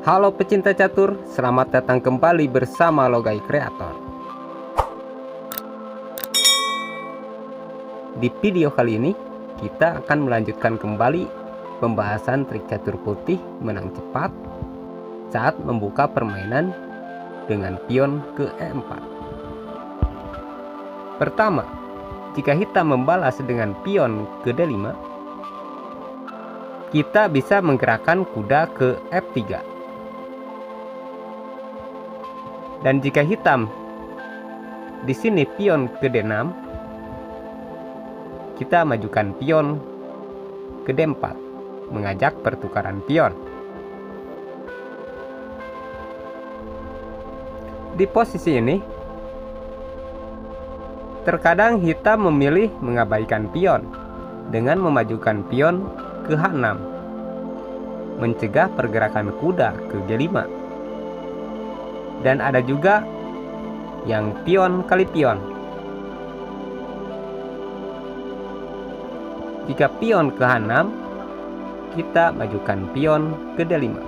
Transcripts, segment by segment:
Halo pecinta catur, selamat datang kembali bersama Logai Kreator. Di video kali ini, kita akan melanjutkan kembali pembahasan trik catur putih menang cepat saat membuka permainan dengan pion ke E4. Pertama, jika hitam membalas dengan pion ke D5, kita bisa menggerakkan kuda ke F3. Dan jika hitam di sini pion ke D6, kita majukan pion ke D4, mengajak pertukaran pion. Di posisi ini, terkadang hitam memilih mengabaikan pion dengan memajukan pion ke H6, mencegah pergerakan kuda ke G5. Dan ada juga yang pion kali pion. Jika pion ke H6, kita majukan pion ke D5.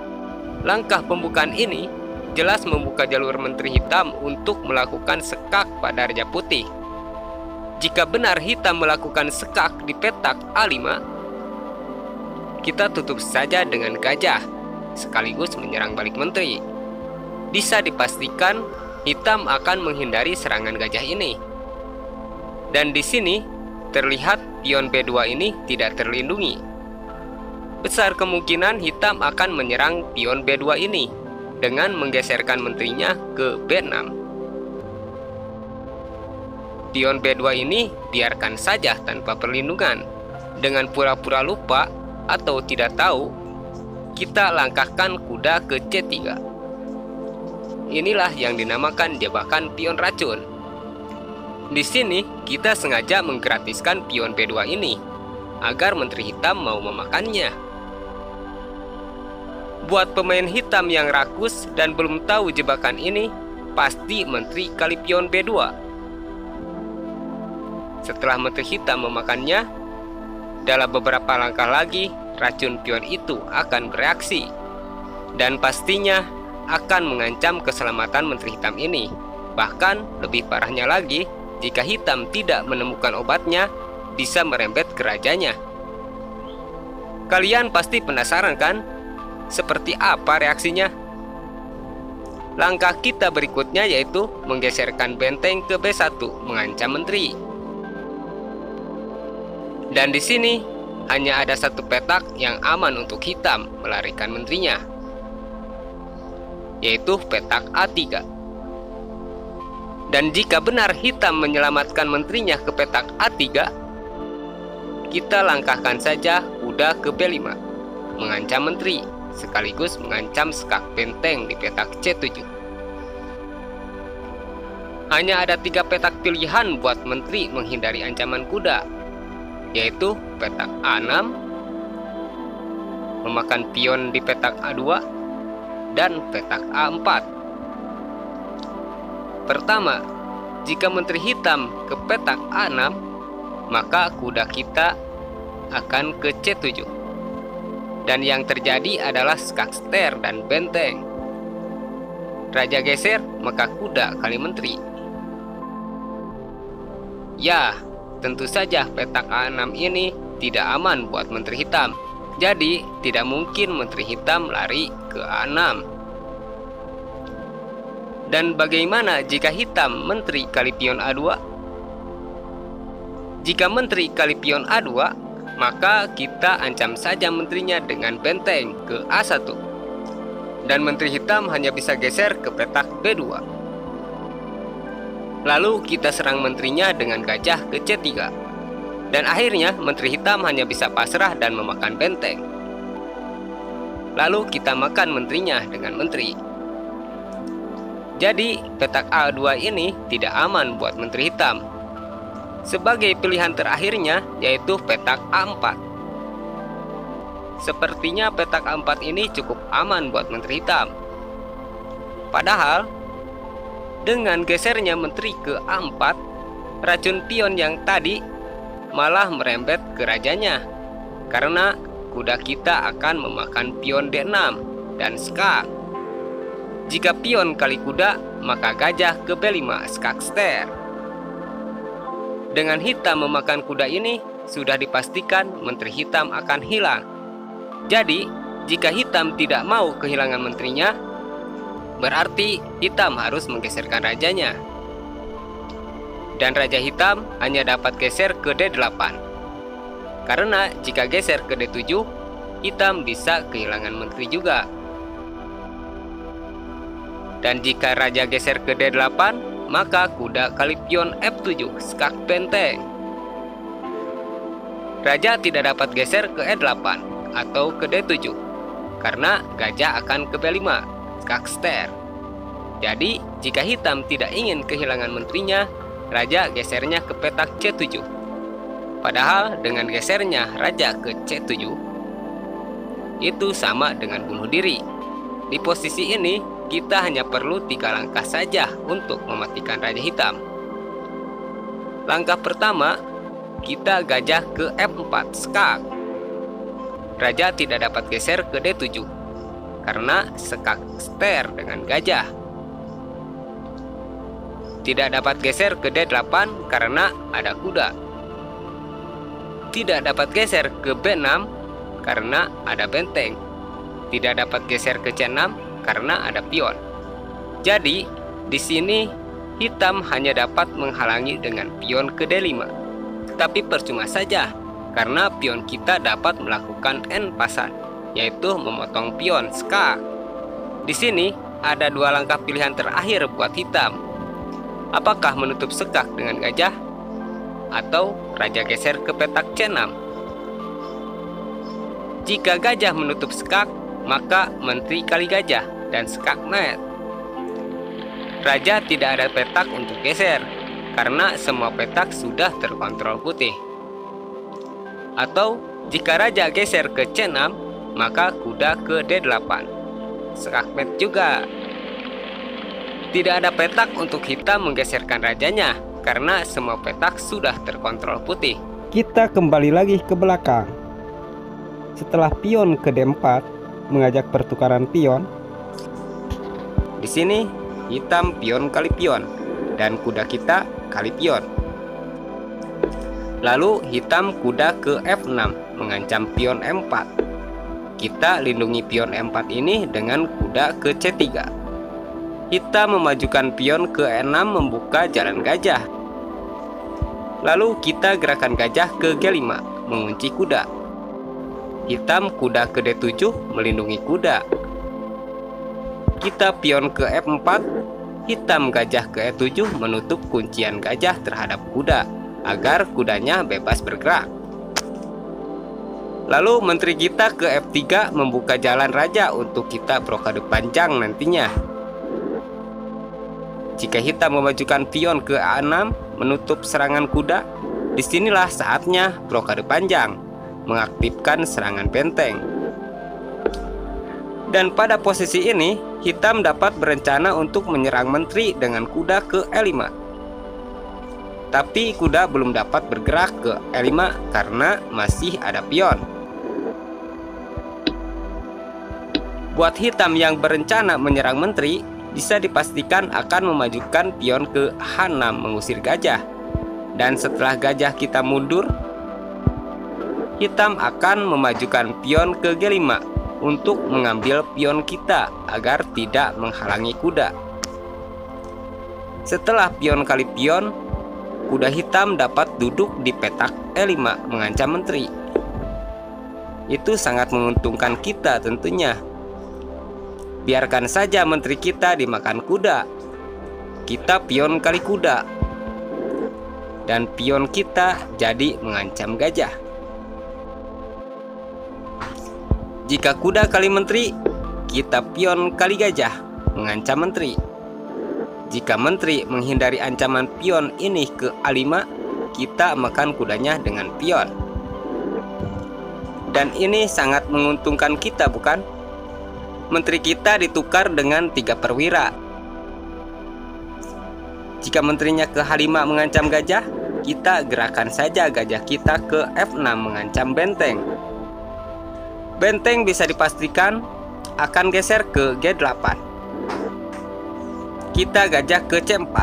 Langkah pembukaan ini jelas membuka jalur menteri hitam untuk melakukan sekak pada raja putih. Jika benar hitam melakukan sekak di petak A5, kita tutup saja dengan gajah, sekaligus menyerang balik menteri. Bisa dipastikan hitam akan menghindari serangan gajah ini. Dan di sini terlihat pion B2 ini tidak terlindungi. Besar kemungkinan hitam akan menyerang pion B2 ini dengan menggeserkan menterinya ke B6. Pion B2 ini biarkan saja tanpa perlindungan. Dengan pura-pura lupa atau tidak tahu, kita langkahkan kuda ke C3. Inilah yang dinamakan jebakan pion racun. Di sini kita sengaja menggratiskan pion B2 ini agar menteri hitam mau memakannya. Buat pemain hitam yang rakus dan belum tahu jebakan ini, pasti menteri kali pion B2. Setelah menteri hitam memakannya, dalam beberapa langkah lagi racun pion itu akan bereaksi dan pastinya akan mengancam keselamatan menteri hitam ini. Bahkan lebih parahnya lagi, jika hitam tidak menemukan obatnya, bisa merembet ke rajanya. Kalian pasti penasaran kan? Seperti apa reaksinya? Langkah kita berikutnya yaitu menggeserkan benteng ke B1, mengancam menteri. Dan di sini hanya ada satu petak yang aman untuk hitam melarikan menterinya, yaitu petak A3. Dan jika benar hitam menyelamatkan menterinya ke petak A3, kita langkahkan saja kuda ke B5, mengancam menteri, sekaligus mengancam sekak benteng di petak C7. Hanya ada 3 petak pilihan buat menteri menghindari ancaman kuda, yaitu petak A6, memakan pion di petak A2, dan petak A4. Pertama, jika menteri hitam ke petak A6, maka kuda kita akan ke C7. Dan yang terjadi adalah skak ster dan benteng. Raja geser, maka kuda kali menteri. Ya, tentu saja petak A6 ini tidak aman buat menteri hitam. Jadi, tidak mungkin menteri hitam lari ke A6. Dan bagaimana jika hitam menteri kali pion A2? Jika menteri kali pion A2, maka kita ancam saja menterinya dengan benteng ke A1. Dan menteri hitam hanya bisa geser ke petak B2. Lalu kita serang menterinya dengan gajah ke C3. Dan akhirnya menteri hitam hanya bisa pasrah dan memakan benteng. Lalu kita makan menterinya dengan menteri. Jadi petak A2 ini tidak aman buat menteri hitam. Sebagai pilihan terakhirnya yaitu petak A4. Sepertinya petak A4 ini cukup aman buat menteri hitam. Padahal dengan gesernya menteri ke A4, racun pion yang tadi malah merembet ke rajanya, karena kuda kita akan memakan pion D6 dan skak. Jika pion kali kuda, maka gajah ke B5 skak ster. Dengan hitam memakan kuda ini, sudah dipastikan menteri hitam akan hilang. Jadi, jika hitam tidak mau kehilangan menterinya, berarti hitam harus menggeserkan rajanya. Dan raja hitam hanya dapat geser ke D8. Karena jika geser ke D7, hitam bisa kehilangan menteri juga. Dan jika raja geser ke D8, maka kuda kali pion F7 skak benteng. Raja tidak dapat geser ke E8 atau ke D7 karena gajah akan ke B5 skak ster. Jadi jika hitam tidak ingin kehilangan menterinya, raja gesernya ke petak C7. Padahal dengan gesernya raja ke C7 itu sama dengan bunuh diri. Di posisi ini kita hanya perlu 3 langkah saja untuk mematikan raja hitam. Langkah pertama, kita gajah ke F4 skak. Raja tidak dapat geser ke D7 karena skak ster dengan gajah. Tidak dapat geser ke D8 karena ada kuda. Tidak dapat geser ke B6 karena ada benteng. Tidak dapat geser ke C6 karena ada pion. Jadi, di sini hitam hanya dapat menghalangi dengan pion ke D5. Tapi percuma saja, karena pion kita dapat melakukan N pasan, yaitu memotong pion skak. Di sini ada 2 langkah pilihan terakhir buat hitam. Apakah menutup skak dengan gajah atau raja geser ke petak C6? Jika gajah menutup skak, maka menteri kali gajah dan skak mat. Raja tidak ada petak untuk geser karena semua petak sudah terkontrol putih. Atau jika raja geser ke C6, maka kuda ke D8 skak mat juga. Tidak ada petak untuk hitam menggeserkan rajanya karena semua petak sudah terkontrol putih. Kita kembali lagi ke belakang. Setelah pion ke D4 mengajak pertukaran pion, di sini hitam pion kali pion dan kuda kita kali pion. Lalu hitam kuda ke F6 mengancam pion M4. Kita lindungi pion M4 ini dengan kuda ke C3. Hitam memajukan pion ke E6 membuka jalan gajah. Lalu kita gerakan gajah ke G5 mengunci kuda. Hitam kuda ke D7 melindungi kuda. Kita pion ke F4, hitam gajah ke E7 menutup kuncian gajah terhadap kuda agar kudanya bebas bergerak. Lalu menteri kita ke F3 membuka jalan raja untuk kita blokade panjang nantinya. Jika hitam memajukan pion ke A6 menutup serangan kuda, disinilah saatnya blokade panjang mengaktifkan serangan benteng. Dan pada posisi ini, hitam dapat berencana untuk menyerang menteri dengan kuda ke E5. Tapi kuda belum dapat bergerak ke E5 karena masih ada pion. Buat hitam yang berencana menyerang menteri, bisa dipastikan akan memajukan pion ke H6 mengusir gajah. Dan setelah gajah kita mundur, hitam akan memajukan pion ke G5 untuk mengambil pion kita agar tidak menghalangi kuda. Setelah pion kali pion, kuda hitam dapat duduk di petak E5 mengancam menteri. Itu sangat menguntungkan kita tentunya. Biarkan saja menteri kita dimakan kuda. Kita pion kali kuda. Dan pion kita jadi mengancam gajah. Jika kuda kali menteri, kita pion kali gajah mengancam menteri. Jika menteri menghindari ancaman pion ini ke A5, kita makan kudanya dengan pion. Dan ini sangat menguntungkan kita, bukan? Menteri kita ditukar dengan 3 perwira. Jika menterinya ke H5 mengancam gajah, kita gerakan saja gajah kita ke F6 mengancam benteng. Benteng bisa dipastikan akan geser ke G8. kita gajah ke C4.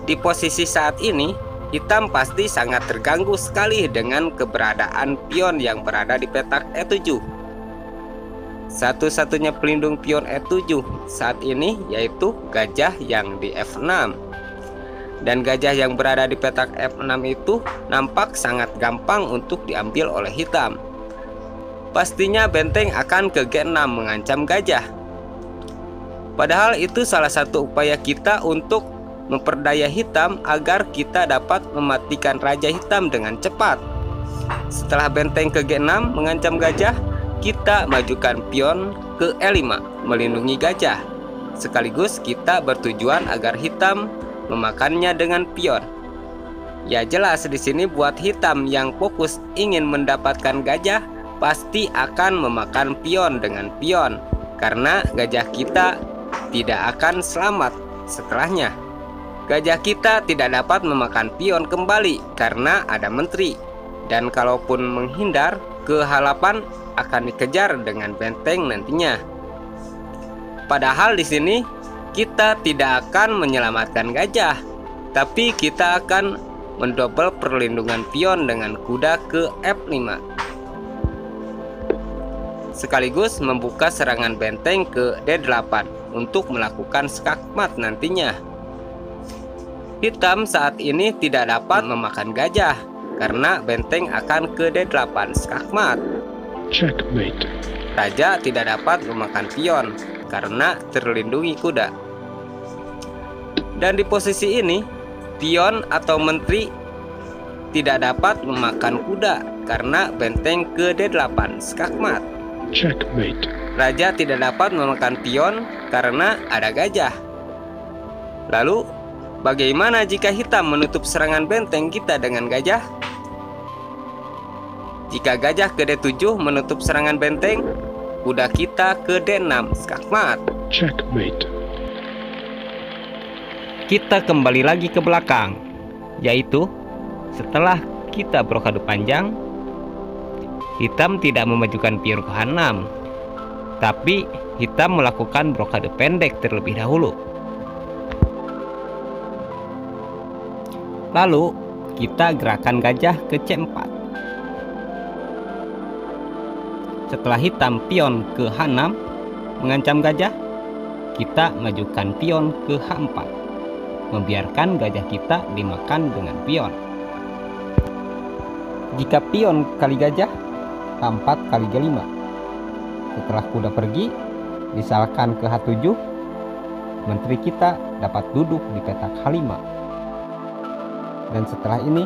Di posisi saat ini, hitam pasti sangat terganggu sekali dengan keberadaan pion yang berada di petak E7. Satu-satunya pelindung pion E7 saat ini yaitu gajah yang di F6. Dan gajah yang berada di petak F6 itu nampak sangat gampang untuk diambil oleh hitam. Pastinya benteng akan ke G6 mengancam gajah. Padahal itu salah satu upaya kita untuk memperdaya hitam agar kita dapat mematikan raja hitam dengan cepat. Setelah benteng ke G6 mengancam gajah, kita majukan pion ke E5 melindungi gajah. Sekaligus kita bertujuan agar hitam memakannya dengan pion. Ya jelas di sini buat hitam yang fokus ingin mendapatkan gajah pasti akan memakan pion dengan pion, karena gajah kita tidak akan selamat setelahnya. Gajah kita tidak dapat memakan pion kembali karena ada menteri, dan kalaupun menghindar ke halapan akan dikejar dengan benteng nantinya. Padahal di sini kita tidak akan menyelamatkan gajah, tapi kita akan mendobel perlindungan pion dengan kuda ke F5. Sekaligus membuka serangan benteng ke D8 untuk melakukan skakmat nantinya. Hitam saat ini tidak dapat memakan gajah karena benteng akan ke D8 skakmat. Checkmate. Raja tidak dapat memakan pion karena terlindungi kuda. Dan di posisi ini, pion atau menteri tidak dapat memakan kuda karena benteng ke D8 skakmat. Checkmate. Raja tidak dapat memakan pion karena ada gajah. Lalu, bagaimana jika hitam menutup serangan benteng kita dengan gajah? Jika gajah ke D7 menutup serangan benteng, kuda kita ke D6 skakmat. Checkmate. Kita kembali lagi ke belakang, yaitu setelah kita brokade panjang, hitam tidak memajukan pion ke H6, tapi hitam melakukan brokade pendek terlebih dahulu. Lalu kita gerakan gajah ke C4. Setelah hitam pion ke H6 mengancam gajah, kita majukan pion ke H4, membiarkan gajah kita dimakan dengan pion. Jika pion kali gajah, H4 kali G5. Setelah kuda pergi, misalkan ke H7, menteri kita dapat duduk di petak H5. Dan setelah ini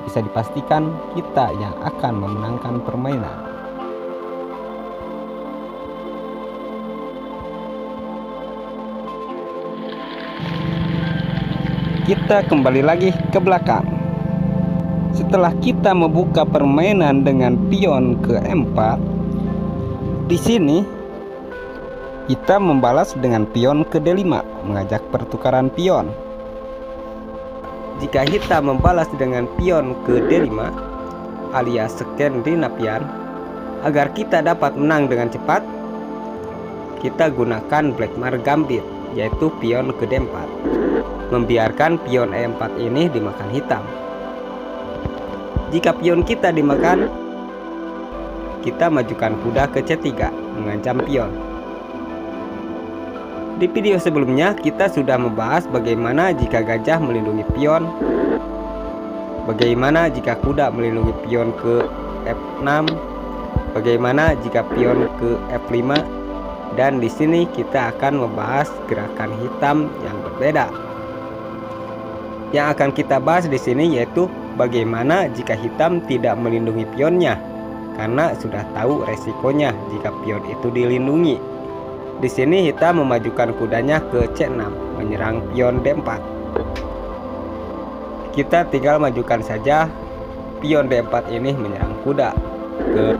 bisa dipastikan kita yang akan memenangkan permainan. Kita kembali lagi ke belakang. Setelah kita membuka permainan dengan pion ke E4, di sini kita membalas dengan pion ke D5 mengajak pertukaran pion. Jika hitam membalas dengan pion ke D5 alias Skandinavian, agar kita dapat menang dengan cepat, kita gunakan Blackmar Gambit, yaitu pion ke D4, membiarkan pion E4 ini dimakan hitam. Jika pion kita dimakan, kita majukan kuda ke C3 mengancam pion. Di video sebelumnya kita sudah membahas bagaimana jika gajah melindungi pion, bagaimana jika kuda melindungi pion ke F6, bagaimana jika pion ke F5, dan di sini kita akan membahas gerakan hitam yang berbeda. Yang akan kita bahas di sini yaitu bagaimana jika hitam tidak melindungi pionnya, karena sudah tahu resikonya jika pion itu dilindungi. Di sini hitam memajukan kudanya ke C6 menyerang pion D4. Kita tinggal majukan saja pion D4 ini menyerang kuda ke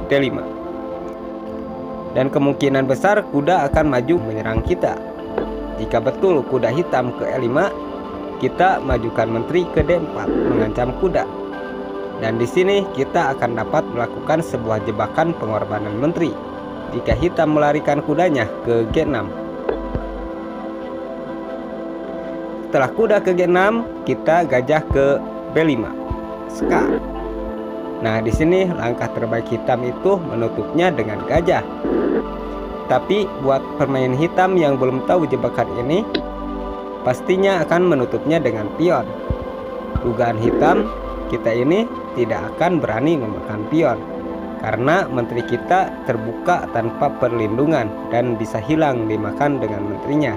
D5. Dan kemungkinan besar kuda akan maju menyerang kita. Jika betul kuda hitam ke E5, kita majukan menteri ke D4 mengancam kuda. Dan di sini kita akan dapat melakukan sebuah jebakan pengorbanan menteri. jika hitam melarikan kudanya ke G6. Setelah kuda ke G6, kita gajah ke B5. Ska. Nah, di sini langkah terbaik hitam itu menutupnya dengan gajah. Tapi buat pemain hitam yang belum tahu jebakan ini, pastinya akan menutupnya dengan pion. Dugaan hitam, kita ini tidak akan berani memakan pion karena menteri kita terbuka tanpa perlindungan dan bisa hilang dimakan dengan menterinya.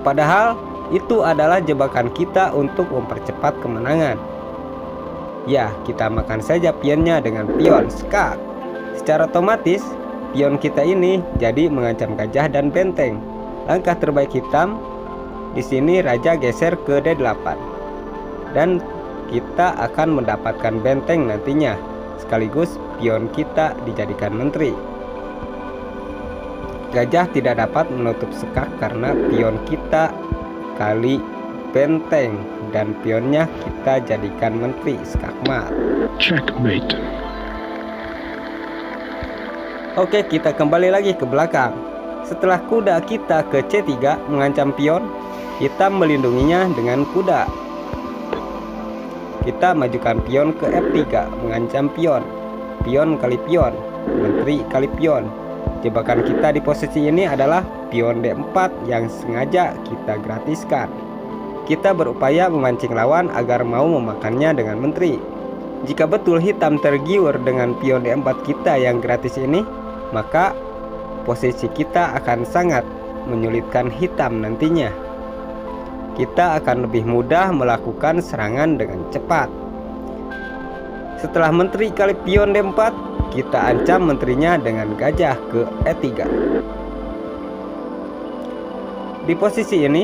Padahal itu adalah jebakan kita untuk mempercepat kemenangan. Ya, kita makan saja pionnya dengan pion Ska. Secara otomatis pion kita ini jadi mengancam gajah dan benteng. Langkah terbaik hitam di sini raja geser ke D8 dan kita akan mendapatkan benteng nantinya, sekaligus pion kita dijadikan menteri. Gajah tidak dapat menutup skak karena pion kita kali benteng dan pionnya kita jadikan menteri skakmat. Checkmate. Oke, kita kembali lagi ke belakang. Setelah kuda kita ke C3 mengancam pion, hitam melindunginya dengan kuda. Kita majukan pion ke F3 mengancam pion. Pion kali pion, menteri kali pion. Jebakan kita di posisi ini adalah pion D4 yang sengaja kita gratiskan. Kita berupaya memancing lawan agar mau memakannya dengan menteri. Jika betul hitam tergiur dengan pion D4 kita yang gratis ini, maka posisi kita akan sangat menyulitkan hitam nantinya. Kita akan lebih mudah melakukan serangan dengan cepat. Setelah menteri kali pion D4, kita ancam menterinya dengan gajah ke E3. Di posisi ini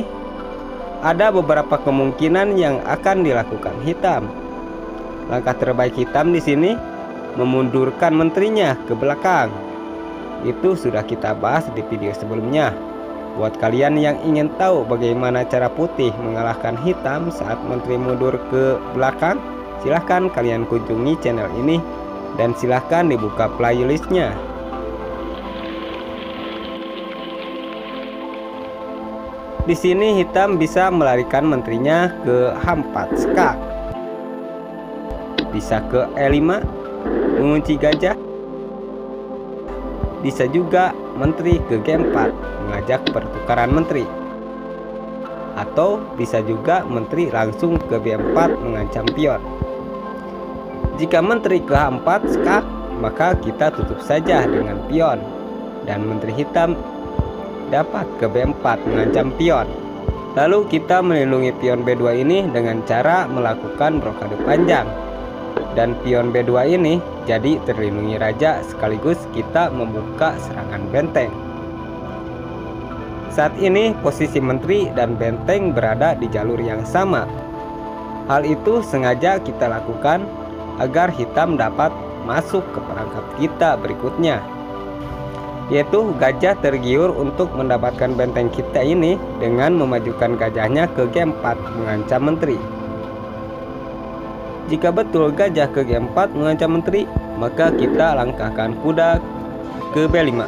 ada beberapa kemungkinan yang akan dilakukan hitam. Langkah terbaik hitam di sini memundurkan menterinya ke belakang. Itu sudah kita bahas di video sebelumnya. Buat kalian yang ingin tahu bagaimana cara putih mengalahkan hitam saat menteri mundur ke belakang, silahkan kalian kunjungi channel ini dan silahkan dibuka playlistnya. Di sini hitam bisa melarikan menterinya ke H4 skak, bisa ke E5 mengunci gajah, bisa juga menteri ke G4 mengajak pertukaran menteri, atau bisa juga menteri langsung ke B4 mengancam pion. Jika menteri ke H4 skak, maka kita tutup saja dengan pion dan menteri hitam dapat ke B4 mengancam pion. Lalu kita melindungi pion B2 ini dengan cara melakukan blokade panjang. Dan pion B2 ini jadi terlindungi raja, sekaligus kita membuka serangan benteng. Saat ini posisi menteri dan benteng berada di jalur yang sama. Hal itu sengaja kita lakukan agar hitam dapat masuk ke perangkap kita berikutnya, yaitu gajah tergiur untuk mendapatkan benteng kita ini dengan memajukan gajahnya ke G4 mengancam menteri. Jika betul gajah ke G4 mengancam menteri, maka kita langkahkan kuda ke B5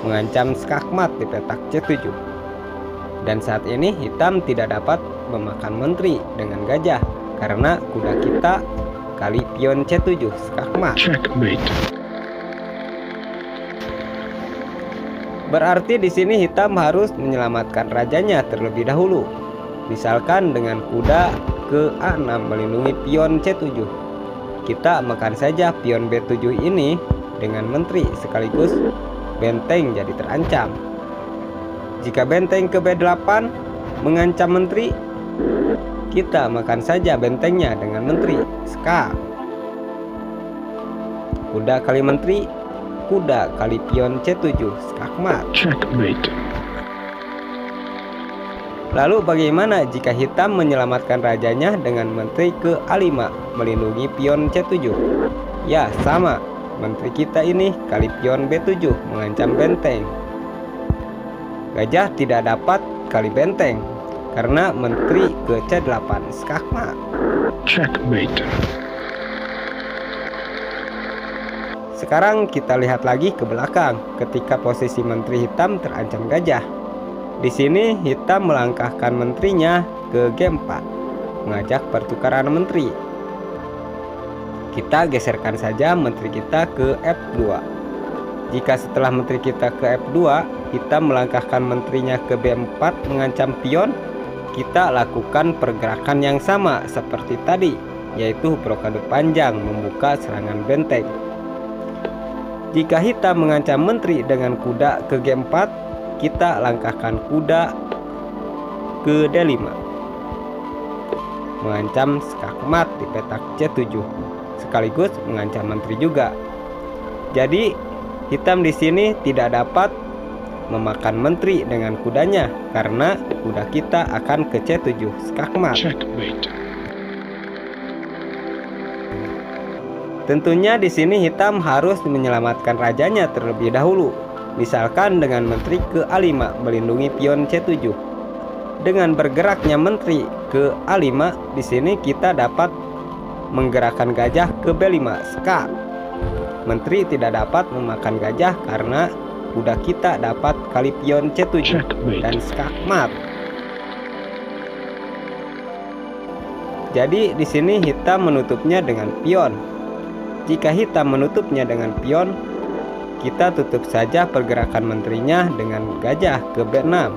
mengancam skakmat di petak C7. Dan saat ini hitam tidak dapat memakan menteri dengan gajah karena kuda kita kali pion C7 skakmat. Checkmate. Berarti di sini hitam harus menyelamatkan rajanya terlebih dahulu. Misalkan dengan kuda ke A6 melindungi pion C7. Kita makan saja pion B7 ini dengan menteri, sekaligus benteng jadi terancam. Jika benteng ke B8 mengancam menteri, kita makan saja bentengnya dengan menteri skak. Kuda kali menteri, kuda kali pion C7 skakmat. Checkmate. Lalu bagaimana jika hitam menyelamatkan rajanya dengan menteri ke A5 melindungi pion C7? Ya, sama. Menteri kita ini kali pion B7 mengancam benteng. Gajah tidak dapat kali benteng karena menteri ke C8 skakmat. Checkmate. Sekarang kita lihat lagi ke belakang ketika posisi menteri hitam terancam gajah. Di sini hitam melangkahkan menterinya ke G4, mengajak pertukaran menteri. Kita geserkan saja menteri kita ke F2. Jika setelah menteri kita ke F2, hitam melangkahkan menterinya ke B4 mengancam pion, kita lakukan pergerakan yang sama seperti tadi, yaitu blokade panjang membuka serangan benteng. Jika hitam mengancam menteri dengan kuda ke G4, kita langkahkan kuda ke D5, mengancam skakmat di petak C7, sekaligus mengancam menteri juga. Jadi hitam di sini tidak dapat memakan menteri dengan kudanya karena kuda kita akan ke C7 skakmat. Checkmate. Tentunya di sini hitam harus menyelamatkan rajanya terlebih dahulu. Misalkan dengan menteri ke A5 melindungi pion C7. Dengan bergeraknya menteri ke A5, di sini kita dapat menggerakkan gajah ke B5 skak. Menteri tidak dapat memakan gajah karena kuda kita dapat kali pion C7 dan skakmat. Jadi di sini hitam menutupnya dengan pion. Jika hitam menutupnya dengan pion, kita tutup saja pergerakan menterinya dengan gajah ke B6.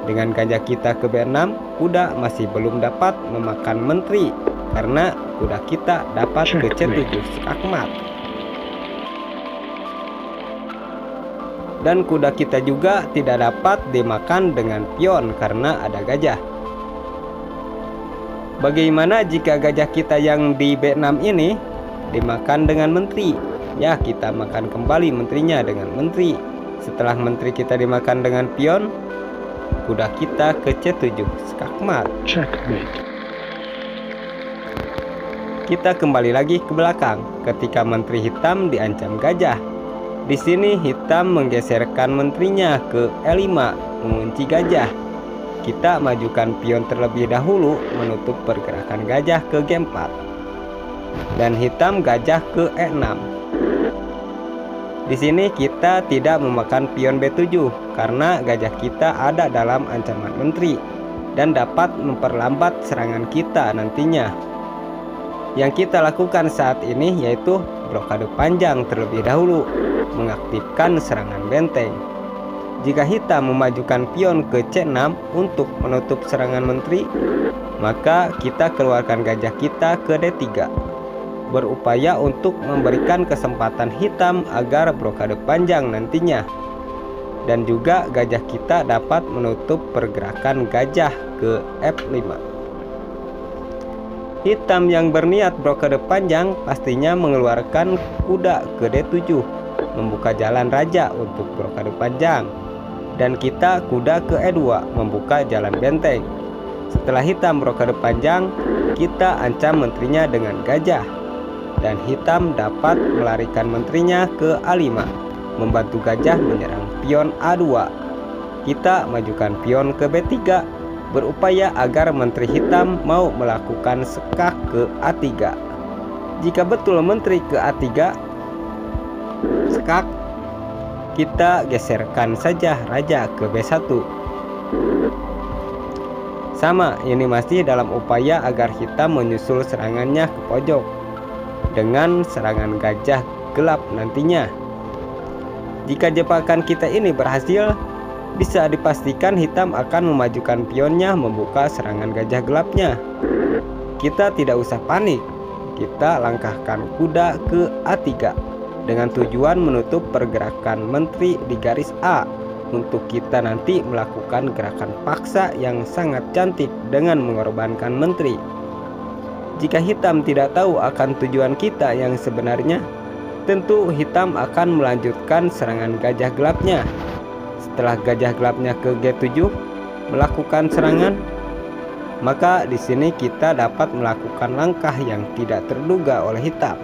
Dengan gajah kita ke B6, kuda masih belum dapat memakan menteri karena kuda kita dapat ke C7 skakmat. Dan kuda kita juga tidak dapat dimakan dengan pion karena ada gajah. Bagaimana jika gajah kita yang di B6 ini dimakan dengan menteri? Ya, kita makan kembali menterinya dengan menteri. Setelah menteri kita dimakan dengan pion, kuda kita ke C7 skakmat. Checkmate. Kita kembali lagi ke belakang ketika menteri hitam diancam gajah. Di sini hitam menggeserkan menterinya ke E5 mengunci gajah. Kita majukan pion terlebih dahulu menutup pergerakan gajah ke G4. Dan hitam gajah ke E6. Di sini kita tidak memakan pion B7 karena gajah kita ada dalam ancaman menteri dan dapat memperlambat serangan kita nantinya. Yang kita lakukan saat ini yaitu blokade panjang terlebih dahulu, mengaktifkan serangan benteng. Jika hitam memajukan pion ke C6 untuk menutup serangan menteri, maka kita keluarkan gajah kita ke D3, berupaya untuk memberikan kesempatan hitam agar blokade panjang nantinya. Dan juga gajah kita dapat menutup pergerakan gajah ke F5. Hitam yang berniat blokade panjang pastinya mengeluarkan kuda ke D7, membuka jalan raja untuk blokade panjang. Dan kita kuda ke E2, membuka jalan benteng. Setelah hitam blokade panjang, kita ancam menterinya dengan gajah. Dan hitam dapat melarikan menterinya ke A5, membantu gajah menyerang pion A2. Kita majukan pion ke B3, berupaya agar menteri hitam mau melakukan skak ke A3. Jika betul menteri ke A3 skak, kita geserkan saja raja ke B1. Sama, ini masih dalam upaya agar hitam menyusul serangannya ke pojok dengan serangan gajah gelap nantinya. Jika jebakan kita ini berhasil, bisa dipastikan hitam akan memajukan pionnya membuka serangan gajah gelapnya. Kita tidak usah panik. Kita langkahkan kuda ke A3 dengan tujuan menutup pergerakan menteri di garis A untuk kita nanti melakukan gerakan paksa yang sangat cantik dengan mengorbankan menteri. Jika hitam tidak tahu akan tujuan kita yang sebenarnya, tentu hitam akan melanjutkan serangan gajah gelapnya. Setelah gajah gelapnya ke G7 melakukan serangan, maka di sini kita dapat melakukan langkah yang tidak terduga oleh hitam,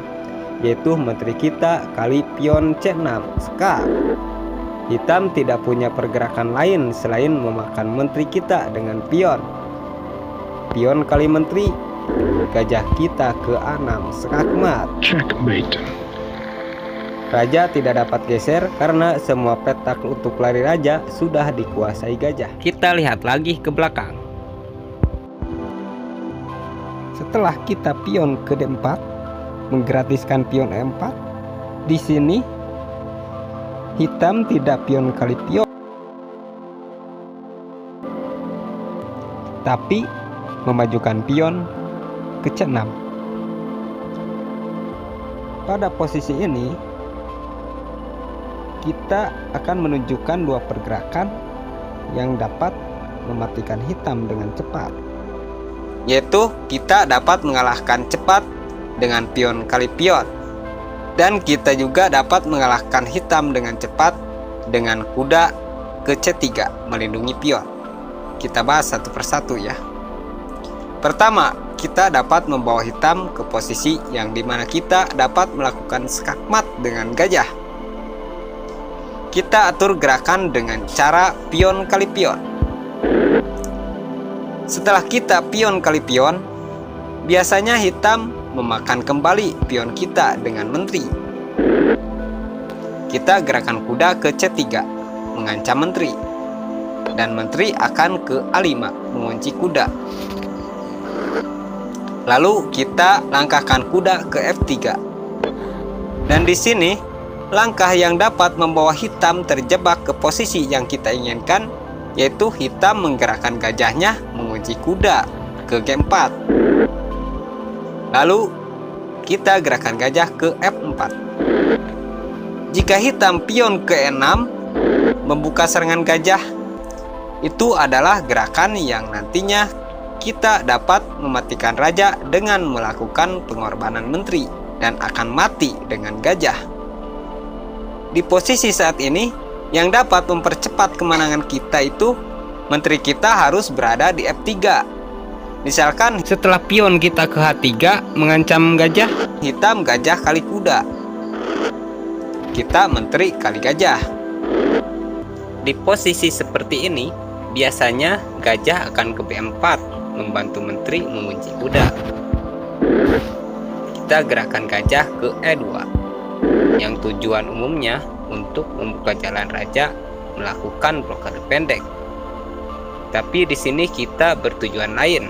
yaitu menteri kita kali pion C6 skak. Hitam tidak punya pergerakan lain selain memakan menteri kita dengan pion. Pion kali menteri, gajah kita ke A6 skakmat. Checkmate. Raja tidak dapat geser karena semua petak untuk lari raja sudah dikuasai gajah. Kita lihat lagi ke belakang. Setelah kita pion ke D4, menggratiskan pion E4, di sini hitam tidak pion kali pion, tapi memajukan pion ke C6. Pada posisi ini, kita akan menunjukkan dua pergerakan yang dapat mematikan hitam dengan cepat. Yaitu kita dapat mengalahkan cepat dengan pion kali pion. Dan kita juga dapat mengalahkan hitam dengan cepat dengan kuda ke C3 melindungi pion. Kita bahas satu persatu ya. Pertama, kita dapat membawa hitam ke posisi yang dimana kita dapat melakukan skakmat dengan gajah. Kita atur gerakan dengan cara pion kali pion. Setelah kita pion kali pion, biasanya hitam memakan kembali pion kita dengan menteri. Kita gerakan kuda ke C3 mengancam menteri, dan menteri akan ke A5 mengunci kuda. Lalu kita langkahkan kuda ke F3. Dan di sini langkah yang dapat membawa hitam terjebak ke posisi yang kita inginkan, yaitu hitam menggerakkan gajahnya mengunci kuda ke G4. Lalu kita gerakan gajah ke F4. Jika hitam pion ke E6 membuka serangan gajah, itu adalah gerakan yang nantinya kita dapat mematikan raja dengan melakukan pengorbanan menteri dan akan mati dengan gajah. Di posisi saat ini, yang dapat mempercepat kemenangan kita itu, menteri kita harus berada di F3. Misalkan setelah pion kita ke H3 mengancam gajah, hitam gajah kali kuda, kita menteri kali gajah. Di posisi seperti ini, biasanya gajah akan ke B4 membantu menteri mengunci kuda. Kita gerakan gajah ke E2 yang tujuan umumnya untuk membuka jalan raja melakukan blokade pendek. Tapi di sini kita bertujuan lain.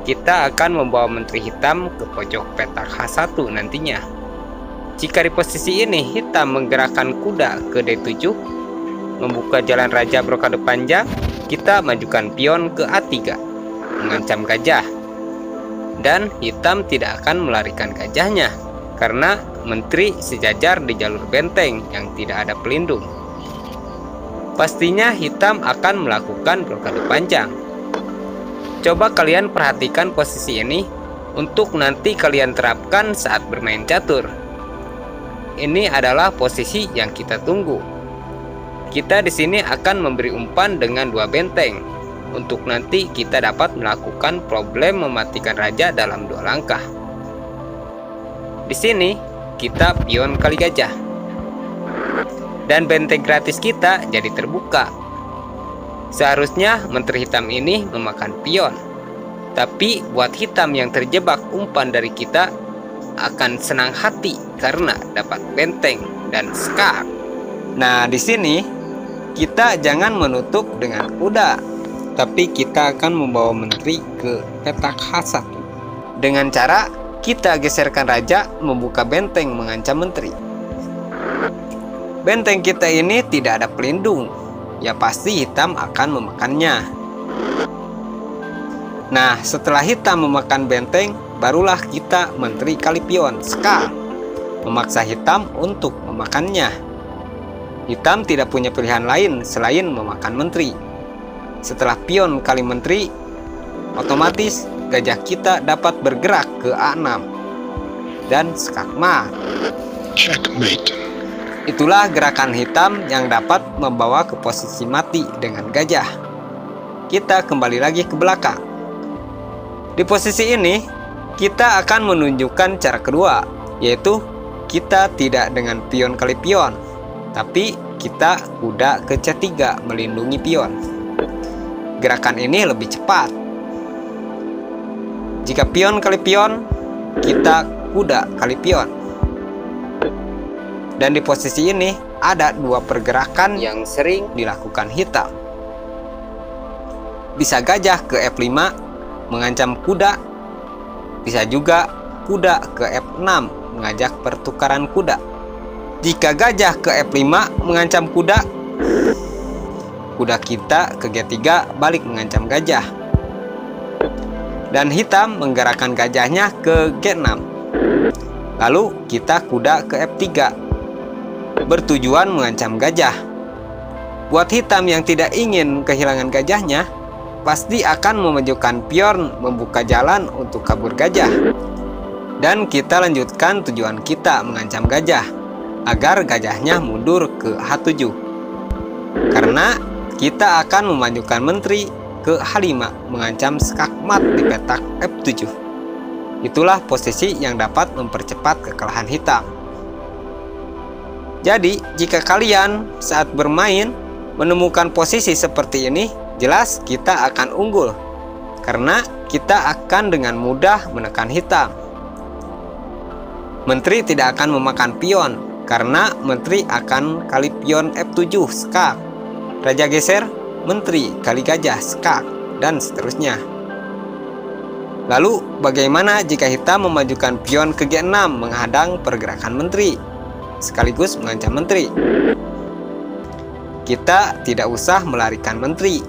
Kita akan membawa menteri hitam ke pojok petak H1 nantinya. Jika di posisi ini hitam menggerakkan kuda ke D7 membuka jalan raja blokade panjang, kita majukan pion ke A3 mengancam gajah, dan hitam tidak akan melarikan gajahnya karena menteri sejajar di jalur benteng yang tidak ada pelindung. Pastinya hitam akan melakukan blokade panjang. Coba kalian perhatikan posisi ini untuk nanti kalian terapkan saat bermain catur. Ini adalah posisi yang kita tunggu. Kita di sini akan memberi umpan dengan dua benteng untuk nanti kita dapat melakukan problem mematikan raja dalam 2 langkah. Di sini kita pion kali gajah, dan benteng gratis kita jadi terbuka. Seharusnya menteri hitam ini memakan pion, tapi buat hitam yang terjebak umpan dari kita akan senang hati karena dapat benteng dan skak. Nah, di sini kita jangan menutup dengan kuda, tapi kita akan membawa menteri ke petak H1 dengan cara kita geserkan raja membuka benteng mengancam menteri. Benteng kita ini tidak ada pelindung, ya pasti hitam akan memakannya. Nah, setelah hitam memakan benteng, barulah kita menteri kali pion skak, memaksa hitam untuk memakannya. Hitam tidak punya pilihan lain selain memakan menteri. Setelah pion kali menteri, otomatis gajah kita dapat bergerak ke A6 dan skakmat. Checkmate. Itulah gerakan hitam yang dapat membawa ke posisi mati dengan gajah. Kita kembali lagi ke belakang. Di posisi ini, kita akan menunjukkan cara kedua, yaitu kita tidak dengan pion kali pion, tapi kita kuda ke C3 melindungi pion. Gerakan ini lebih cepat. Jika pion kali pion, kita kuda kali pion. Dan di posisi ini ada dua pergerakan yang sering dilakukan hitam. Bisa gajah ke F5 mengancam kuda, bisa juga kuda ke F6 mengajak pertukaran kuda. Jika gajah ke F5 mengancam kuda, kuda kita ke G3 balik mengancam gajah. Dan hitam menggerakkan gajahnya ke G6. Lalu kita kuda ke F3 bertujuan mengancam gajah. Buat hitam yang tidak ingin kehilangan gajahnya, pasti akan memajukan pion membuka jalan untuk kabur gajah. Dan kita lanjutkan tujuan kita mengancam gajah, agar gajahnya mundur ke H7. Karena kita akan memajukan menteri ke H5 mengancam skakmat di petak F7. Itulah posisi yang dapat mempercepat kekalahan hitam. Jadi, jika kalian saat bermain menemukan posisi seperti ini, jelas kita akan unggul. Karena kita akan dengan mudah menekan hitam. Menteri tidak akan memakan pion, karena menteri akan kali pion F7 skak. Raja geser, menteri kali gajah skak, dan seterusnya. Lalu, bagaimana jika hitam memajukan pion ke G6 menghadang pergerakan menteri, sekaligus mengancam menteri? Kita tidak usah melarikan menteri.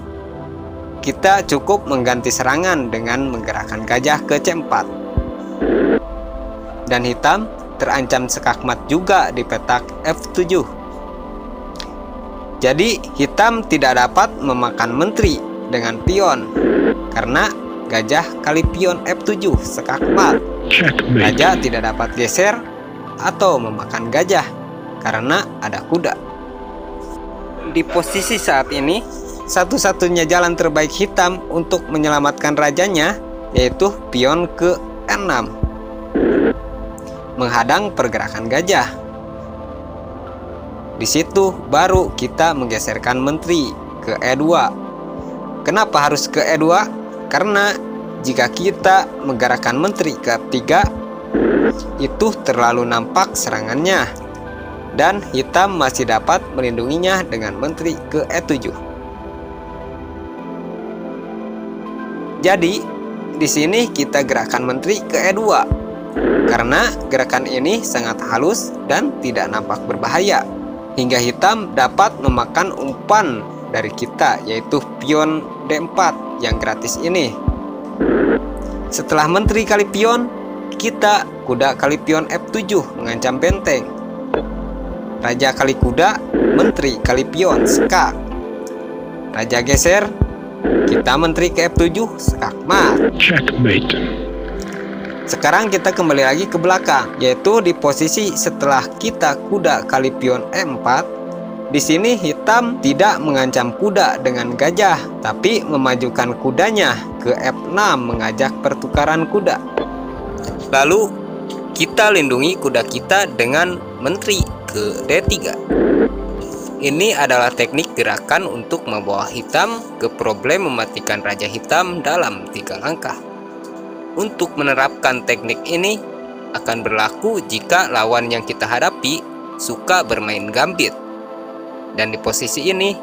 Kita cukup mengganti serangan dengan menggerakkan gajah ke C4. Dan hitam terancam skakmat juga di petak F7. Jadi hitam tidak dapat memakan menteri dengan pion, karena gajah kali pion F7 skakmat. Raja tidak dapat geser atau memakan gajah karena ada kuda. Di posisi saat ini, satu-satunya jalan terbaik hitam untuk menyelamatkan rajanya yaitu pion ke E6 menghadang pergerakan gajah. Di situ baru kita menggeserkan menteri ke E2. Kenapa harus ke E2? Karena jika kita menggerakkan menteri ke F3, itu terlalu nampak serangannya, dan hitam masih dapat melindunginya dengan menteri ke E7. Jadi, di sini kita gerakan menteri ke E2 karena gerakan ini sangat halus dan tidak nampak berbahaya, hingga hitam dapat memakan umpan dari kita, yaitu pion D4 yang gratis ini. Setelah menteri kali pion, kita kuda kali pion F7 mengancam benteng. Raja kali kuda, menteri kali pion skak. Raja geser, kita menteri ke F7 skakmat. Checkmate. Sekarang kita kembali lagi ke belakang, yaitu di posisi setelah kita kuda kali pion E4. Di sini hitam tidak mengancam kuda dengan gajah, tapi memajukan kudanya ke F6 mengajak pertukaran kuda. Lalu kita lindungi kuda kita dengan menteri ke D3. Ini adalah teknik gerakan untuk membawa hitam ke problem mematikan raja hitam dalam 3 langkah. Untuk menerapkan teknik ini akan berlaku jika lawan yang kita hadapi suka bermain gambit. Dan di posisi ini,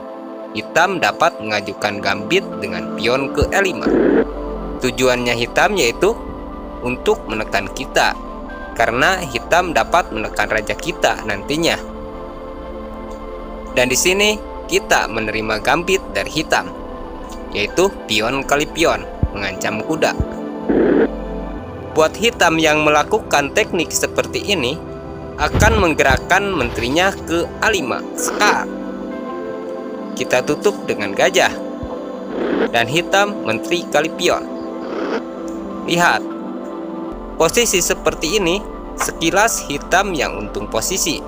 hitam dapat mengajukan gambit dengan pion ke E5. Tujuannya hitam yaitu untuk menekan kita, karena hitam dapat menekan raja kita nantinya. Dan di sini kita menerima gambit dari hitam, yaitu pion kali pion mengancam kuda. Buat hitam yang melakukan teknik seperti ini akan menggerakkan menterinya ke A5 skak. Kita tutup dengan gajah, dan hitam menteri kali pion. Lihat, posisi seperti ini sekilas hitam yang untung posisi,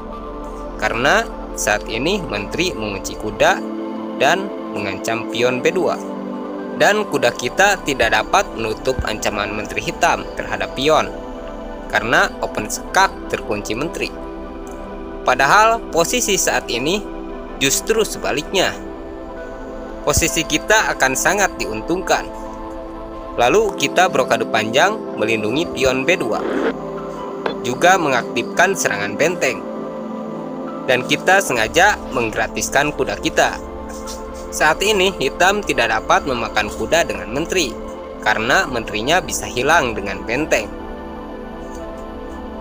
karena saat ini menteri mengunci kuda dan mengancam pion B2. Dan kuda kita tidak dapat menutup ancaman menteri hitam terhadap pion, karena open skak terkunci menteri. Padahal posisi saat ini justru sebaliknya. Posisi kita akan sangat diuntungkan. Lalu kita brokade panjang melindungi pion B2, juga mengaktifkan serangan benteng. dan kita sengaja menggratiskan kuda kita. Saat ini hitam tidak dapat memakan kuda dengan menteri, karena menterinya bisa hilang dengan benteng.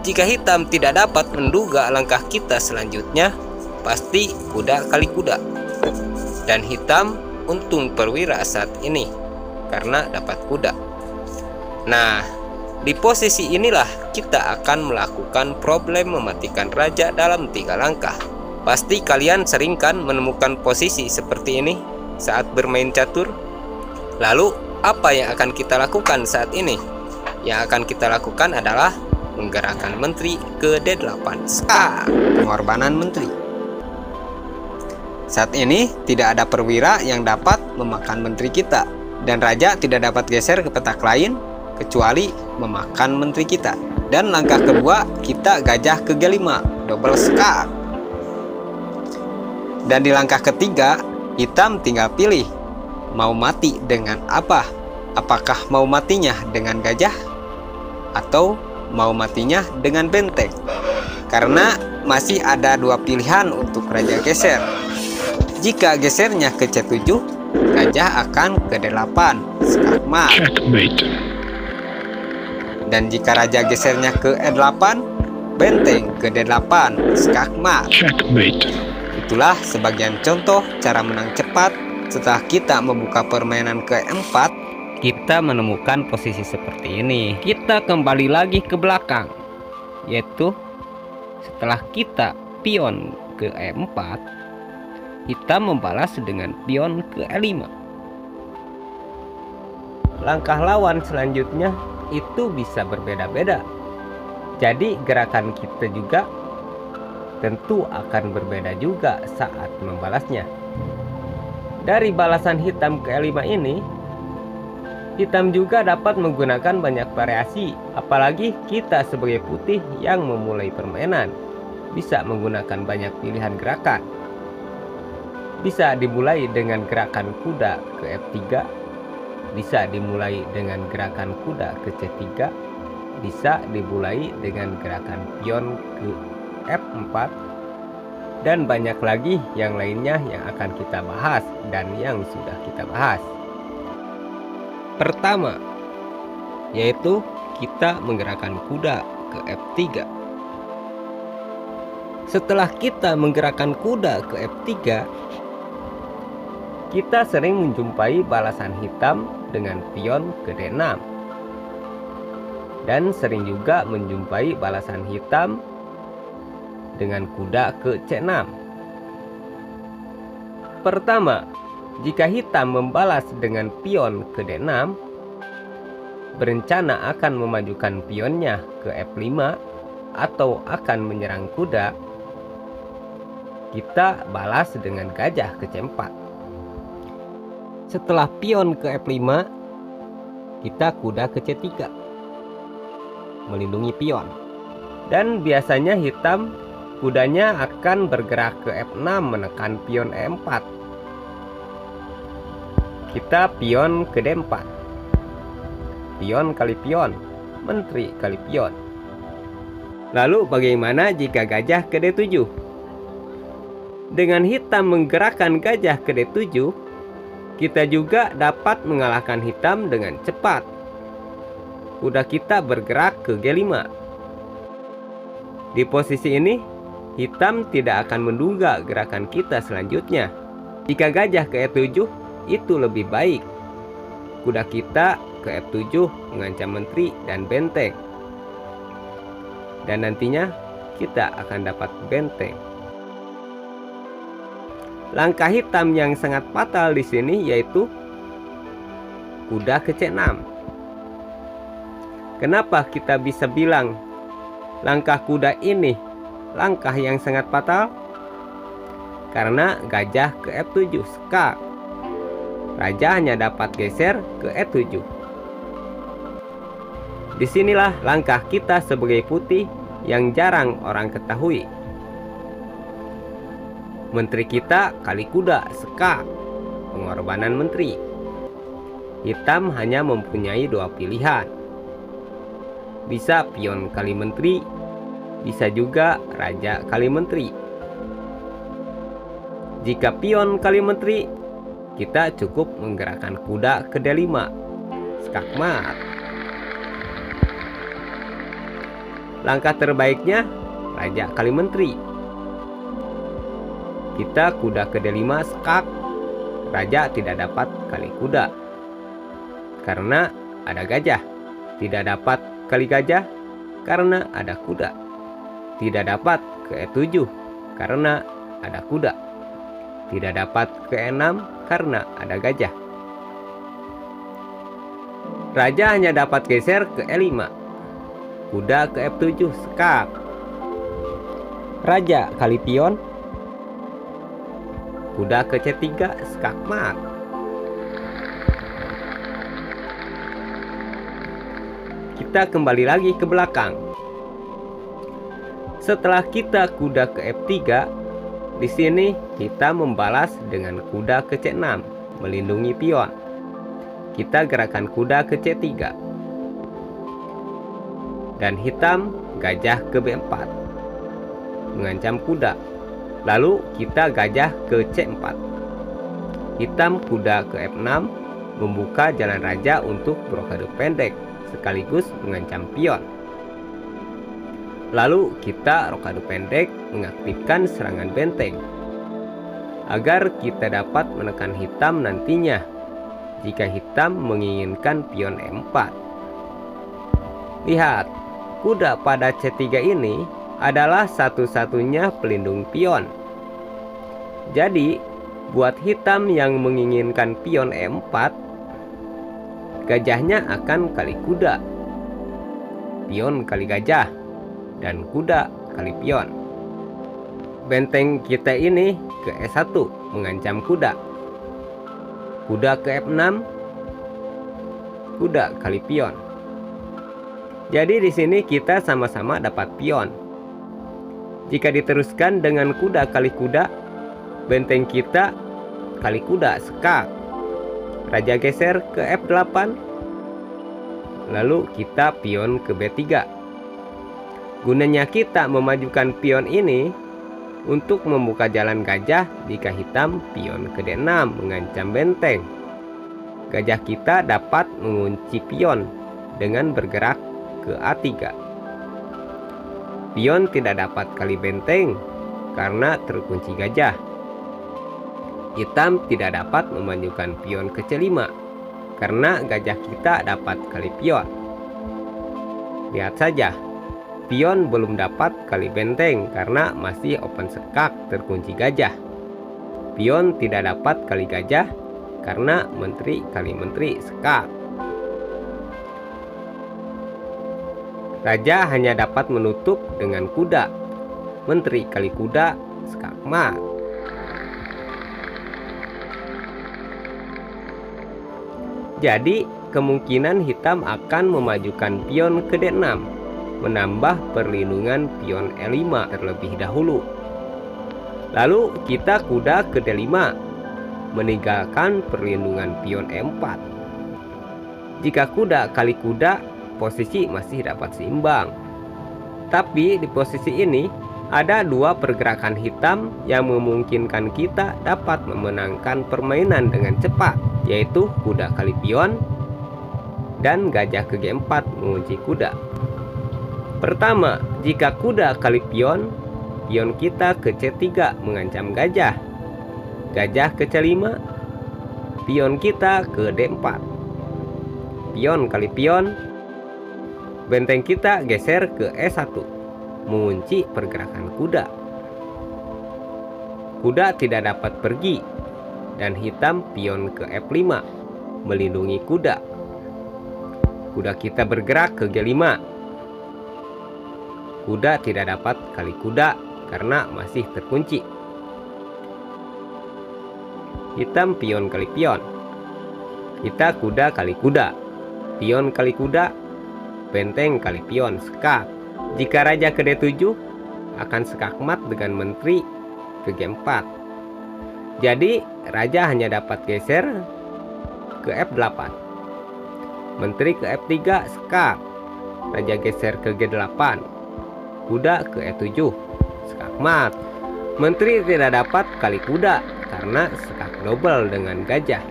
Jika hitam tidak dapat menduga langkah kita selanjutnya, pasti kuda kali kuda. Dan hitam untung perwira saat ini, karena dapat kuda. Nah, di posisi inilah kita akan melakukan problem mematikan raja dalam 3 langkah. Pasti kalian sering kan menemukan posisi seperti ini saat bermain catur? Lalu, apa yang akan kita lakukan saat ini? Yang akan kita lakukan adalah menggerakkan menteri ke D8. Pengorbanan menteri. Saat ini tidak ada perwira yang dapat memakan menteri kita, dan raja tidak dapat geser ke petak lain kecuali memakan menteri kita. Dan langkah kedua, kita gajah ke G5, double skak. Dan di langkah ketiga, hitam tinggal pilih mau mati dengan apa. Apakah mau matinya dengan gajah atau mau matinya dengan benteng? Karena masih ada 2 pilihan untuk raja geser. Jika gesernya ke C7, gajah akan ke D8, skakmat. Checkmate. Dan jika raja gesernya ke E8, benteng ke D8, skakmat. Checkmate. Itulah sebagian contoh cara menang cepat. Setelah kita membuka permainan ke E4, kita menemukan posisi seperti ini. Kita kembali lagi ke belakang, yaitu setelah kita pion ke E4, hitam membalas dengan pion ke E5. Langkah lawan selanjutnya itu bisa berbeda-beda. Jadi gerakan kita juga tentu akan berbeda juga saat membalasnya. Dari balasan hitam ke E5 ini, hitam juga dapat menggunakan banyak variasi. Apalagi kita sebagai putih yang memulai permainan bisa menggunakan banyak pilihan gerakan. Bisa dimulai dengan gerakan kuda ke F3, bisa dimulai dengan gerakan kuda ke C3, bisa dimulai dengan gerakan pion ke F4, dan banyak lagi yang lainnya yang akan kita bahas dan yang sudah kita bahas. Pertama, yaitu kita menggerakkan kuda ke F3. Setelah kita menggerakkan kuda ke F3, kita sering menjumpai balasan hitam dengan pion ke D6, dan sering juga menjumpai balasan hitam dengan kuda ke C6. Pertama, jika hitam membalas dengan pion ke D6, berencana akan memajukan pionnya ke F5 atau akan menyerang kuda, kita balas dengan gajah ke C4. Setelah pion ke F5, kita kuda ke C3, melindungi pion. Dan biasanya hitam kudanya akan bergerak ke F6 menekan pion E4. Kita pion ke D4, pion kali pion, menteri kali pion. Lalu bagaimana jika gajah ke D7? Dengan hitam menggerakkan gajah ke D7, kita juga dapat mengalahkan hitam dengan cepat. Kuda kita bergerak ke G5. Di posisi ini, hitam tidak akan menduga gerakan kita selanjutnya. Jika gajah ke E7, itu lebih baik. Kuda kita ke F7 mengancam menteri dan benteng. Dan nantinya kita akan dapat benteng. Langkah hitam yang sangat fatal di sini yaitu kuda ke C6. Kenapa kita bisa bilang langkah kuda ini langkah yang sangat fatal? Karena gajah ke F7 skak. Raja hanya dapat geser ke E7. Disinilah langkah kita sebagai putih yang jarang orang ketahui. Menteri kita kali kuda skak, pengorbanan menteri. Hitam hanya mempunyai 2 pilihan. Bisa pion kali menteri, bisa juga raja kali menteri. Jika pion kali menteri, kita cukup menggerakkan kuda ke D5, skakmat. Langkah terbaiknya raja kali menteri. Kita kuda ke D5 skak, raja tidak dapat kali kuda karena ada gajah, tidak dapat kali gajah karena ada kuda, tidak dapat ke E7 karena ada kuda, tidak dapat ke E6 karena ada gajah. Raja hanya dapat geser ke E5, kuda ke F7 skak. Raja kali pion, Kuda ke C3 skakmat. Kita kembali lagi ke belakang. Setelah kita kuda ke F3, di sini kita membalas dengan kuda ke C6 melindungi pion. Kita gerakan kuda ke C3 dan hitam gajah ke B4 mengancam kuda. Lalu kita gajah ke C4. Hitam kuda ke F6 membuka jalan raja untuk rokade pendek sekaligus mengancam pion. Lalu kita rokade pendek mengaktifkan serangan benteng agar kita dapat menekan hitam nantinya jika hitam menginginkan pion E4. Lihat, kuda pada C3 ini adalah satu-satunya pelindung pion. Jadi, buat hitam yang menginginkan pion E4, gajahnya akan kali kuda, pion kali gajah, dan kuda kali pion. Benteng kita ini ke E1 mengancam kuda. Kuda ke F6, kuda kali pion. Jadi di sini kita sama-sama dapat pion. Jika diteruskan dengan kuda kali kuda, benteng kita kali kuda skak. Raja geser ke F8, lalu kita pion ke B3. Gunanya kita memajukan pion ini untuk membuka jalan gajah jika hitam pion ke D6 mengancam benteng. Gajah kita dapat mengunci pion dengan bergerak ke A3. Pion tidak dapat kali benteng karena terkunci gajah. Hitam tidak dapat memajukan pion ke C5 karena gajah kita dapat kali pion. Lihat saja, pion belum dapat kali benteng karena masih open skak terkunci gajah. Pion tidak dapat kali gajah karena menteri kali menteri skak. Raja hanya dapat menutup dengan kuda, menteri kali kuda skakmat. Jadi kemungkinan hitam akan memajukan pion ke D6, menambah perlindungan pion E5 terlebih dahulu. Lalu kita kuda ke D5, meninggalkan perlindungan pion E4. Jika kuda kali kuda, posisi masih dapat seimbang. Tapi di posisi ini ada dua pergerakan hitam yang memungkinkan kita dapat memenangkan permainan dengan cepat, yaitu kuda kali pion dan gajah ke G4 mengunci kuda. Pertama, jika kuda kali pion, pion kita ke C3 mengancam gajah. Gajah ke C5, pion kita ke D4. Pion kali pion, benteng kita geser ke E1, mengunci pergerakan kuda. Kuda tidak dapat pergi, dan hitam pion ke F5, melindungi kuda. Kuda kita bergerak ke G5. Kuda tidak dapat kali kuda karena masih terkunci. Hitam pion kali pion. Kita kuda kali kuda, pion kali kuda, benteng kali pion skak. Jika raja ke D7 akan skakmat dengan menteri ke G4. Jadi raja hanya dapat geser ke F8. Menteri ke F3 skak. Raja geser ke G8. Kuda ke E7 skakmat. Menteri tidak dapat kali kuda karena skak double dengan gajah.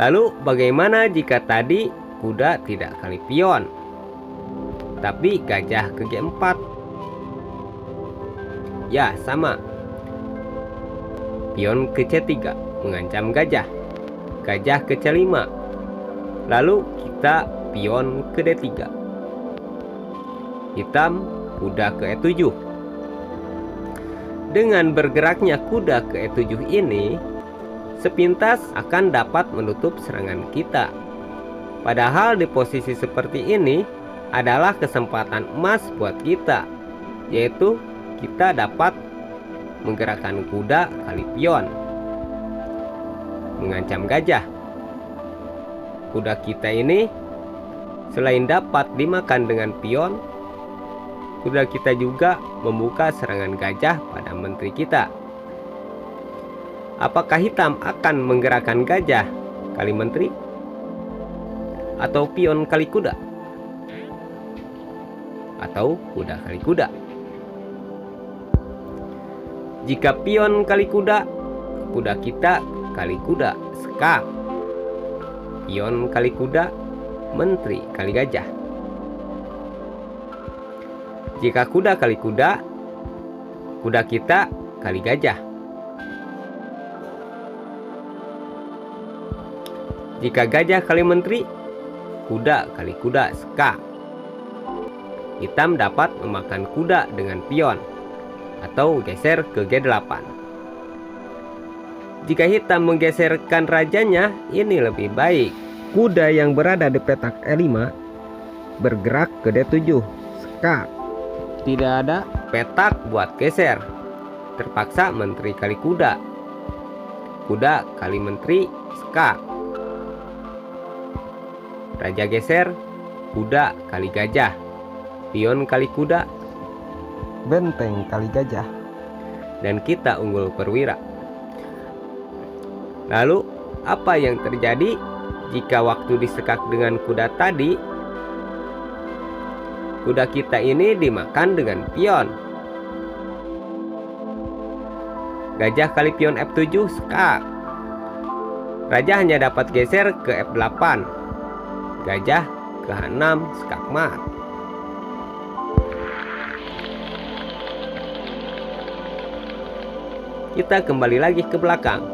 Lalu bagaimana jika tadi kuda tidak kali pion, tapi gajah ke G4? Ya, sama. Pion ke C3 mengancam gajah. Gajah ke C5. Lalu kita pion ke D3. Hitam kuda ke E7. Dengan bergeraknya kuda ke E7 ini, sepintas akan dapat menutup serangan kita. Padahal di posisi seperti ini adalah kesempatan emas buat kita, yaitu kita dapat menggerakkan kuda kali pion, mengancam gajah. Kuda kita ini selain dapat dimakan dengan pion, kuda kita juga membuka serangan gajah pada menteri kita. Apakah hitam akan menggerakkan gajah kali menteri atau pion kali kuda? Atau kuda kali kuda? Jika pion kali kuda, kuda kita kali kuda, skak. Pion kali kuda, menteri kali gajah. Jika kuda kali kuda, kuda kita kali gajah. Jika gajah kali menteri, kuda kali kuda, skak. Hitam dapat memakan kuda dengan pion atau geser ke G8. Jika hitam menggeserkan rajanya, ini lebih baik. Kuda yang berada di petak E5 bergerak ke D7, skak. Tidak ada petak buat geser. Terpaksa menteri kali kuda. Kuda kali menteri, skak. Raja geser, kuda kali gajah. Pion kali kuda, benteng kali gajah. Dan kita unggul perwira. Lalu apa yang terjadi jika waktu disekak dengan kuda tadi? Kuda kita ini dimakan dengan pion. Gajah kali pion F7, skak. Raja hanya dapat geser ke F8. Gajah ke H6, skak mat. Kita kembali lagi ke belakang,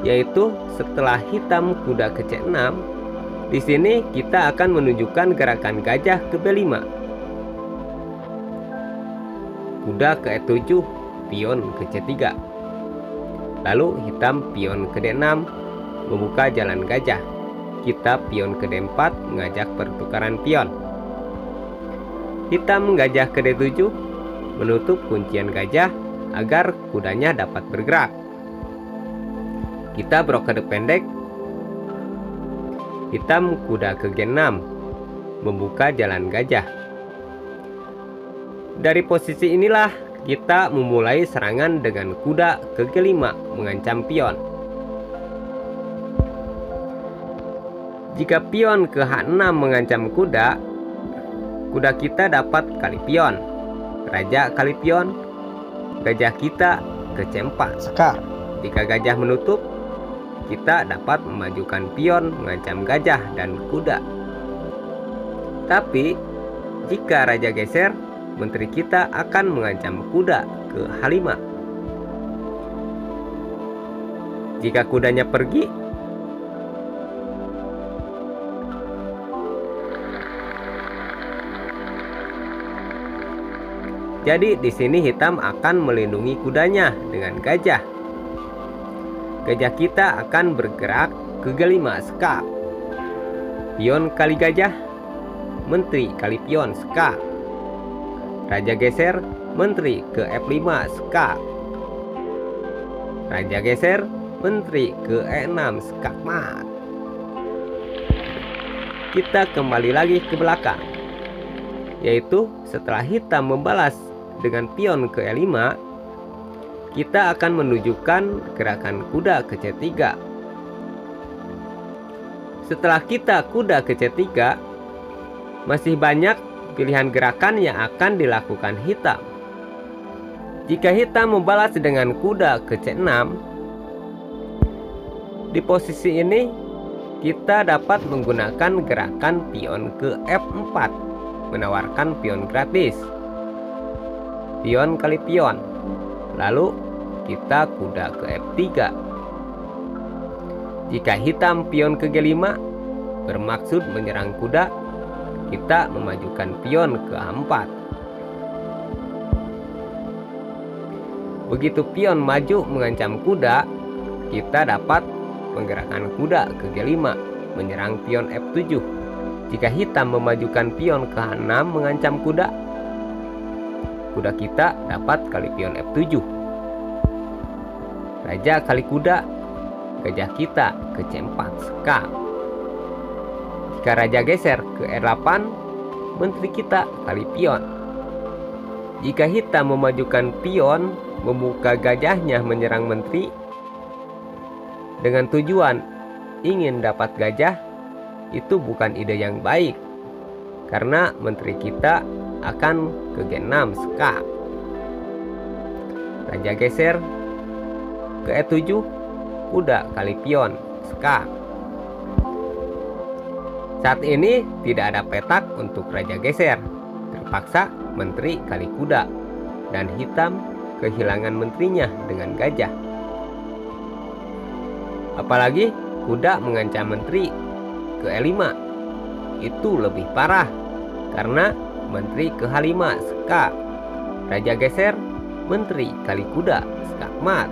yaitu setelah hitam kuda ke C6. Di sini kita akan menunjukkan gerakan gajah ke B5. Kuda ke E7, pion ke C3. Lalu hitam pion ke D6 membuka jalan gajah. Kita pion ke D4 mengajak pertukaran pion. Hitam gajah ke D7 menutup kuncian gajah agar kudanya dapat bergerak. Kita brokade pendek. Hitam kuda ke G6 membuka jalan gajah. Dari posisi inilah kita memulai serangan dengan kuda ke G5 mengancam pion. Jika pion ke H6 mengancam kuda, kuda kita dapat kali pion. Raja kali pion, gajah kita ke C4, skak. Jika gajah menutup, kita dapat memajukan pion mengancam gajah dan kuda. Tapi jika raja geser, menteri kita akan mengancam kuda ke H5. Jika kudanya pergi, jadi di sini hitam akan melindungi kudanya dengan gajah. Gajah kita akan bergerak ke G5, skak. Pion kali gajah, menteri kali pion, skak. Raja geser, menteri ke F5, skak. Raja geser, menteri ke E6, skak mat. Kita kembali lagi ke belakang, yaitu setelah hitam membalas dengan pion ke E5, kita akan menunjukkan gerakan kuda ke C3. Setelah kita kuda ke C3, masih banyak pilihan gerakan yang akan dilakukan hitam. Jika hitam membalas dengan kuda ke C6, di posisi ini kita dapat menggunakan gerakan pion ke F4, menawarkan pion gratis. Pion kali pion. Lalu kita kuda ke F3. Jika hitam pion ke G5 bermaksud menyerang kuda, kita memajukan pion ke A4. Begitu pion maju mengancam kuda, kita dapat menggerakkan kuda ke G5 menyerang pion F7. Jika hitam memajukan pion ke H6 mengancam kuda, kuda kita dapat kali pion F7. Raja kali kuda, gajah kita ke C4 skak. Jika raja geser ke R8, menteri kita kali pion. Jika hitam memajukan pion, membuka gajahnya menyerang menteri dengan tujuan ingin dapat gajah, itu bukan ide yang baik, karena menteri kita akan ke G6 skak. Raja geser ke E7, kuda kali pion skak. Saat ini tidak ada petak untuk raja geser, terpaksa menteri kali kuda, dan hitam kehilangan menterinya dengan gajah. Apalagi kuda mengancam menteri ke E5, itu lebih parah karena menteri ke H5 skak. Raja geser, menteri kali kuda skak mat.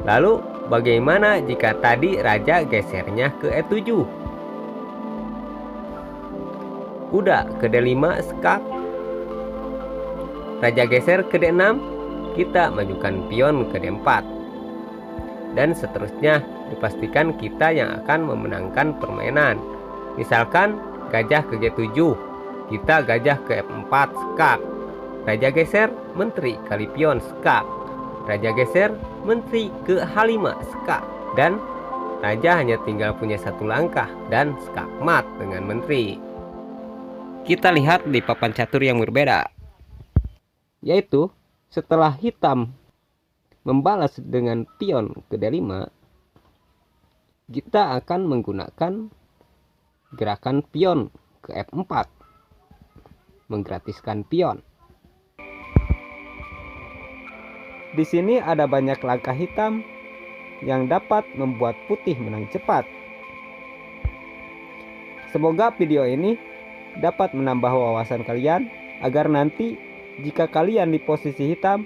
Lalu bagaimana jika tadi raja gesernya ke E7? Kuda ke D5 skak. Raja geser ke D6, kita majukan pion ke D4. Dan seterusnya, dipastikan kita yang akan memenangkan permainan. Misalkan gajah ke G7, kita gajah ke F4 skak. Raja geser, menteri kali pion skak. Raja geser, menteri ke H5 skak. Dan raja hanya tinggal punya satu langkah dan skak mat dengan menteri. Kita lihat di papan catur yang berbeda, yaitu setelah hitam membalas dengan pion ke D5, kita akan menggunakan gerakan pion ke F4, menggratiskan pion. Di sini ada banyak langkah hitam yang dapat membuat putih menang cepat. Semoga video ini dapat menambah wawasan kalian agar nanti jika kalian di posisi hitam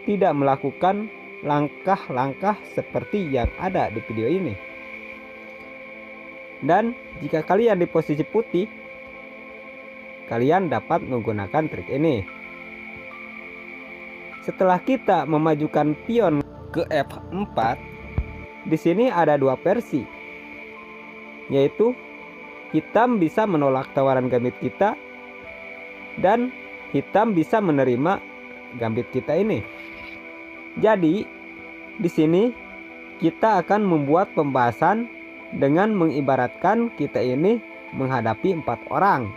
tidak melakukan langkah-langkah seperti yang ada di video ini. Dan jika kalian di posisi putih, kalian dapat menggunakan trik ini. Setelah kita memajukan pion ke F4, di sini ada dua versi, yaitu hitam bisa menolak tawaran gambit kita dan hitam bisa menerima gambit kita ini. Jadi, di sini kita akan membuat pembahasan dengan mengibaratkan kita ini menghadapi 4 orang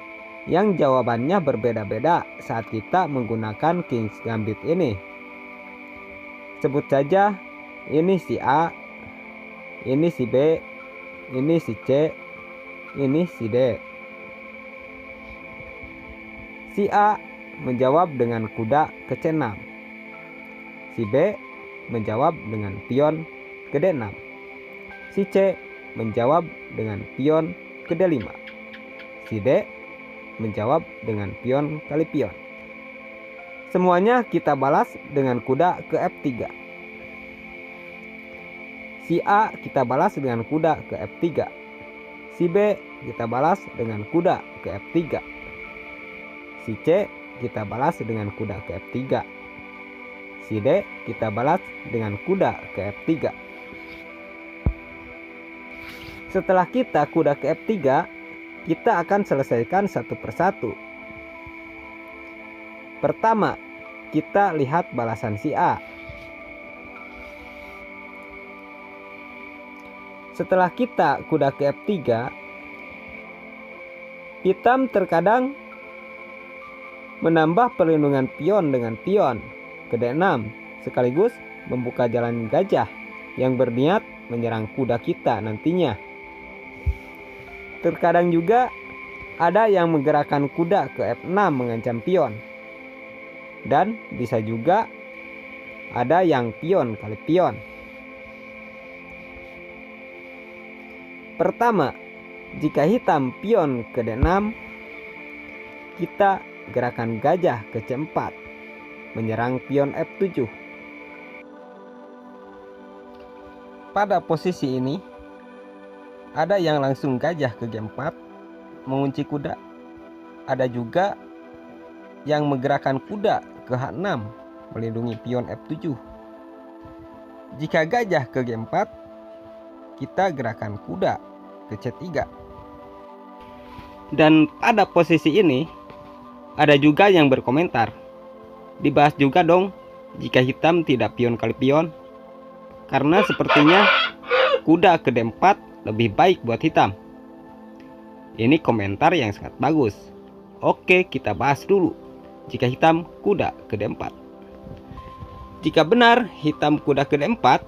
yang jawabannya berbeda-beda saat kita menggunakan King's Gambit ini. Sebut saja ini si A, ini si B, ini si C, ini si D. Si A menjawab dengan kuda ke C6. Si B menjawab dengan pion ke D6. Si C menjawab dengan pion ke D5. Si D menjawab dengan pion kali pion. Semuanya kita balas dengan kuda ke F3. Si A kita balas dengan kuda ke F3. Si B kita balas dengan kuda ke F3. Si C kita balas dengan kuda ke F3. Si D kita balas dengan kuda ke F3. Setelah kita kuda ke F3, kita akan selesaikan satu persatu. Pertama, kita lihat balasan si A. Setelah kita kuda ke F3, Hitam terkadang menambah perlindungan pion dengan pion ke D6 sekaligus membuka jalan gajah yang berniat menyerang kuda kita nantinya. Terkadang juga ada yang menggerakkan kuda ke F6 mengancam pion. Dan bisa juga ada yang pion kali pion. Pertama, jika hitam pion ke D6, kita gerakan gajah ke C4 menyerang pion F7. Pada posisi ini ada yang langsung gajah ke G4 mengunci kuda. Ada juga yang menggerakkan kuda ke H6 melindungi pion F7. Jika gajah ke G4, kita gerakan kuda ke C3. Dan pada posisi ini ada juga yang berkomentar, dibahas juga dong jika hitam tidak pion kali pion, karena sepertinya kuda ke D4 lebih baik buat hitam. Ini komentar yang sangat bagus. Oke, kita bahas dulu jika hitam kuda ke D4. Jika benar hitam kuda ke D4,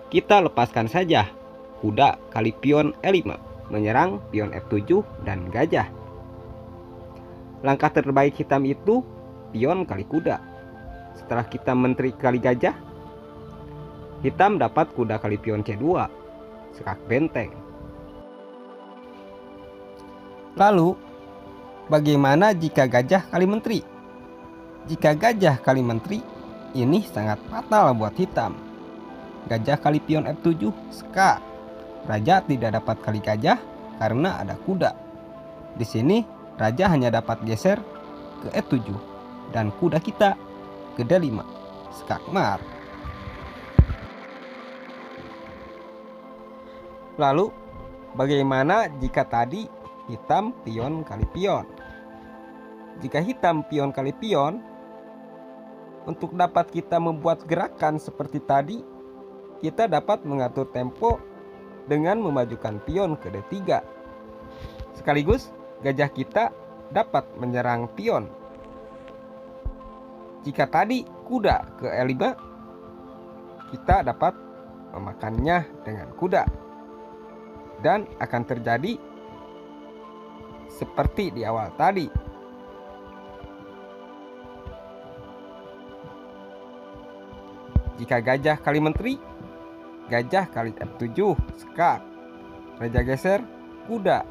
kita lepaskan saja kuda kali pion E5 menyerang pion F7 dan gajah. Langkah terbaik hitam itu pion kali kuda. Setelah kita menteri kali gajah, hitam dapat kuda kali pion C2 sekak benteng. Lalu bagaimana jika gajah kali menteri? Jika gajah kali menteri, ini sangat fatal buat hitam. Gajah kali pion F7 sekak. Raja tidak dapat kali gajah karena ada kuda. Di sini raja hanya dapat geser ke E7 dan kuda kita ke D5 skakmat. Lalu bagaimana jika tadi hitam pion kali pion? Jika hitam pion kali pion, untuk dapat kita membuat gerakan seperti tadi, kita dapat mengatur tempo dengan memajukan pion ke D3. Sekaligus gajah kita dapat menyerang pion. Jika tadi kuda ke E5, kita dapat memakannya dengan kuda. Dan akan terjadi seperti di awal tadi. Jika gajah kali menteri, gajah kali F7 skak. Raja geser kuda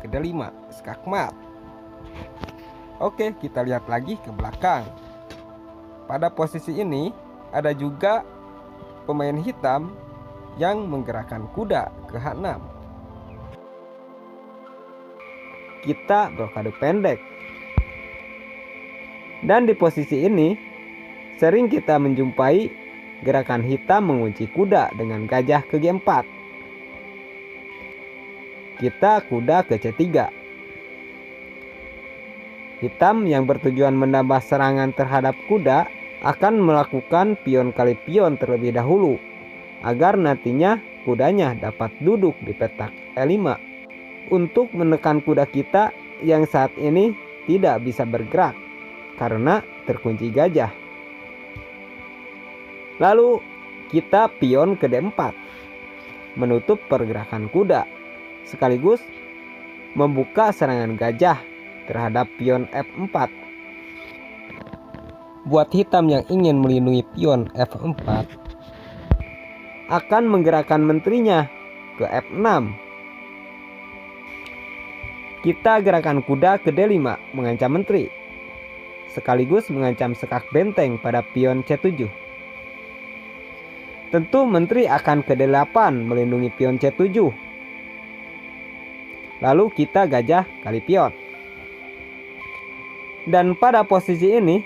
ke D5 skakmat. Oke, kita lihat lagi ke belakang. Pada posisi ini ada juga pemain hitam yang menggerakkan kuda ke H6. Kita blokade pendek. Dan di posisi ini sering kita menjumpai gerakan hitam mengunci kuda dengan gajah ke G4. Kita kuda ke C3. Hitam yang bertujuan menambah serangan terhadap kuda akan melakukan pion kali pion terlebih dahulu agar nantinya kudanya dapat duduk di petak E5 untuk menekan kuda kita yang saat ini tidak bisa bergerak karena terkunci gajah. Lalu kita pion ke D4 menutup pergerakan kuda sekaligus membuka serangan gajah terhadap pion F4. Buat hitam yang ingin melindungi pion F4 akan menggerakkan menterinya ke F6. Kita gerakan kuda ke D5 mengancam menteri sekaligus mengancam sekak benteng pada pion C7. Tentu menteri akan ke D8 melindungi pion C7. Lalu kita gajah kali pion. Dan pada posisi ini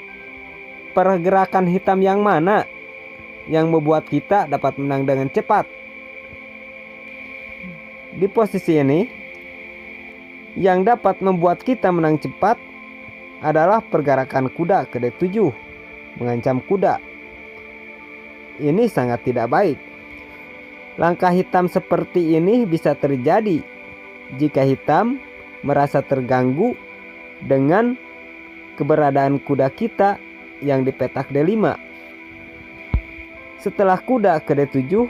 pergerakan hitam yang mana yang membuat kita dapat menang dengan cepat? Di posisi ini yang dapat membuat kita menang cepat adalah pergerakan kuda ke D7 mengancam kuda. Ini sangat tidak baik. Langkah hitam seperti ini bisa terjadi jika hitam merasa terganggu dengan keberadaan kuda kita yang di petak D5. Setelah kuda ke D7,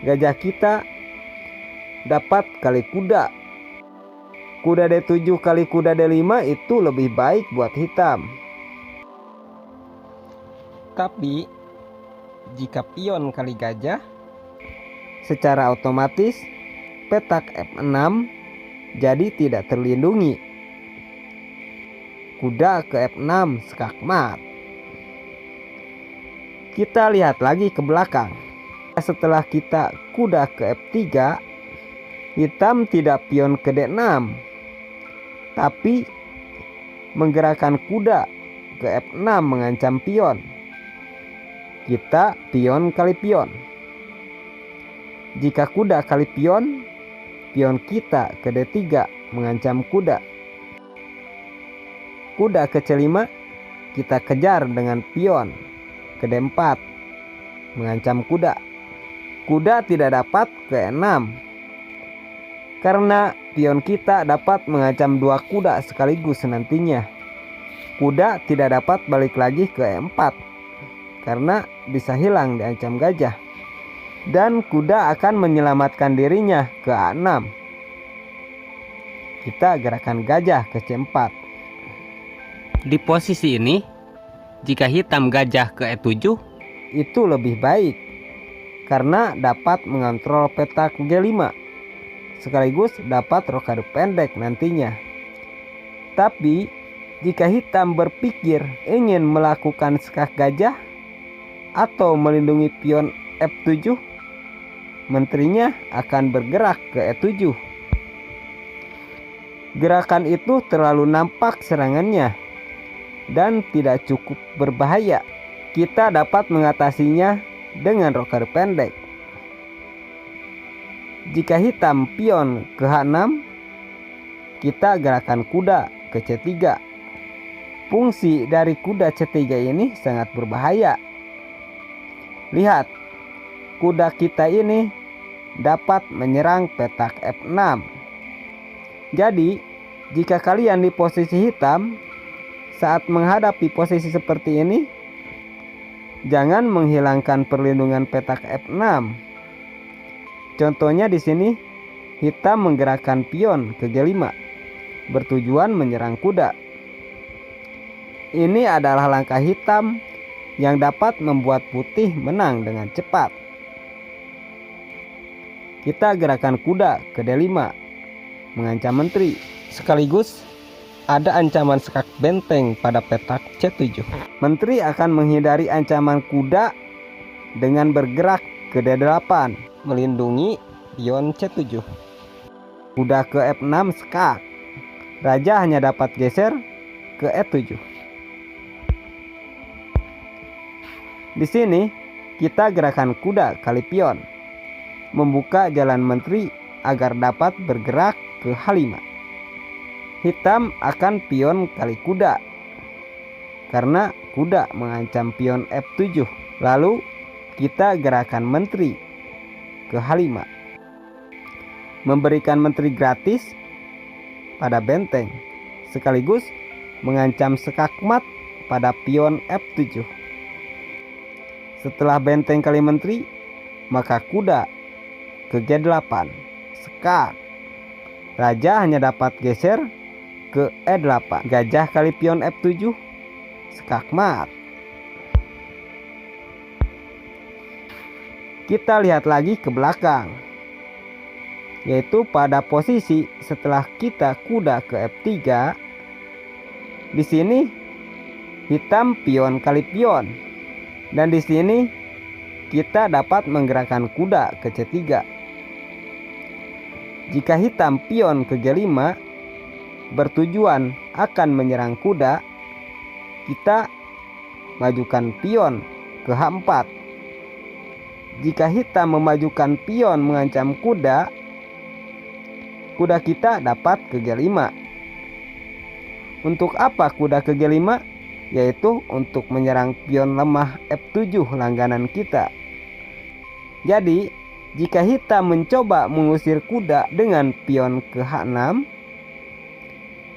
gajah kita dapat kali kuda. Kuda D7 kali kuda D5 itu lebih baik buat hitam. Tapi jika pion kali gajah, secara otomatis petak F6 jadi tidak terlindungi. Kuda ke F6 skakmat. Kita lihat lagi ke belakang. Setelah kita kuda ke F3, hitam tidak pion ke D6, tapi menggerakkan kuda ke F6 mengancam pion. Kita pion kali pion. Jika kuda kali pion, pion kita ke D3 mengancam kuda. Kuda ke C5 kita kejar dengan pion ke D4 mengancam kuda. Kuda tidak dapat ke E6 karena pion kita dapat mengancam dua kuda sekaligus nantinya. Kuda tidak dapat balik lagi ke E4 karena bisa hilang diancam gajah. Dan kuda akan menyelamatkan dirinya ke A6. Kita gerakan gajah ke C4. Di posisi ini, jika hitam gajah ke E7, itu lebih baik karena dapat mengontrol petak G5 sekaligus dapat rokade pendek nantinya. Tapi jika hitam berpikir ingin melakukan skak gajah atau melindungi pion F7, menterinya akan bergerak ke E7. Gerakan itu terlalu nampak serangannya dan tidak cukup berbahaya. Kita dapat mengatasinya dengan rokade pendek. Jika hitam pion ke H6, kita gerakan kuda ke C3. Fungsi dari kuda C3 ini sangat berbahaya. Lihat, kuda kita ini dapat menyerang petak F6. Jadi, jika kalian di posisi hitam, saat menghadapi posisi seperti ini, jangan menghilangkan perlindungan petak F6. Contohnya di sini, hitam menggerakkan pion ke G5, bertujuan menyerang kuda. Ini adalah langkah hitam yang dapat membuat putih menang dengan cepat. Kita gerakan kuda ke D5, mengancam menteri. Sekaligus ada ancaman skak benteng pada petak C7. Menteri akan menghindari ancaman kuda dengan bergerak ke D8, melindungi pion C7. Kuda ke F6 skak. Raja hanya dapat geser ke E7. Di sini kita gerakan kuda kali pion, membuka jalan menteri agar dapat bergerak ke H5. Hitam akan pion kali kuda karena kuda mengancam pion F7. Lalu kita gerakan menteri ke H5, memberikan menteri gratis pada benteng sekaligus mengancam skakmat pada pion F7. Setelah benteng kali menteri, maka kuda ke G8 skak. Raja hanya dapat geser ke E8. Gajah kali pion F7 skakmat. Kita lihat lagi ke belakang, yaitu pada posisi setelah kita kuda ke F3. Di sini hitam pion kali pion, dan di sini kita dapat menggerakkan kuda ke C3. Jika hitam pion ke G5 bertujuan akan menyerang kuda, kita majukan pion ke H4. Jika hitam memajukan pion mengancam kuda, kuda kita dapat ke G5. Untuk apa kuda ke G5? Yaitu untuk menyerang pion lemah F7 langganan kita. Jadi Jika hitam mencoba mengusir kuda dengan pion ke H6,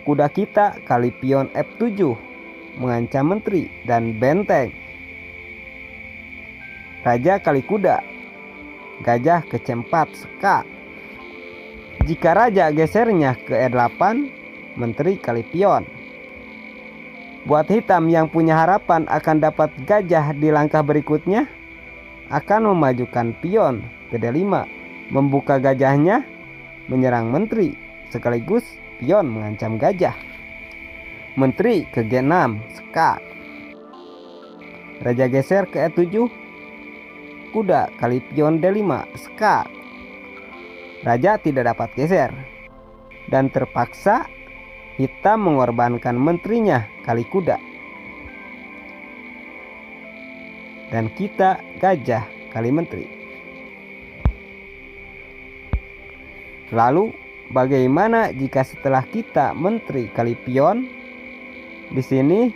kuda kita kali pion F7 mengancam menteri dan benteng. Raja kali kuda, gajah ke C4 seka. Jika raja gesernya ke E8, menteri kali pion. Buat hitam yang punya harapan akan dapat gajah di langkah berikutnya, akan memajukan pion ke D5, membuka gajahnya, menyerang menteri, sekaligus pion mengancam gajah. Menteri ke G6 seka. Raja geser ke E7, kuda kali pion D5 seka. Raja tidak dapat geser, dan terpaksa hitam mengorbankan menterinya kali kuda. Dan kita gajah kali menteri. Lalu bagaimana jika setelah kita menteri kali pion, di sini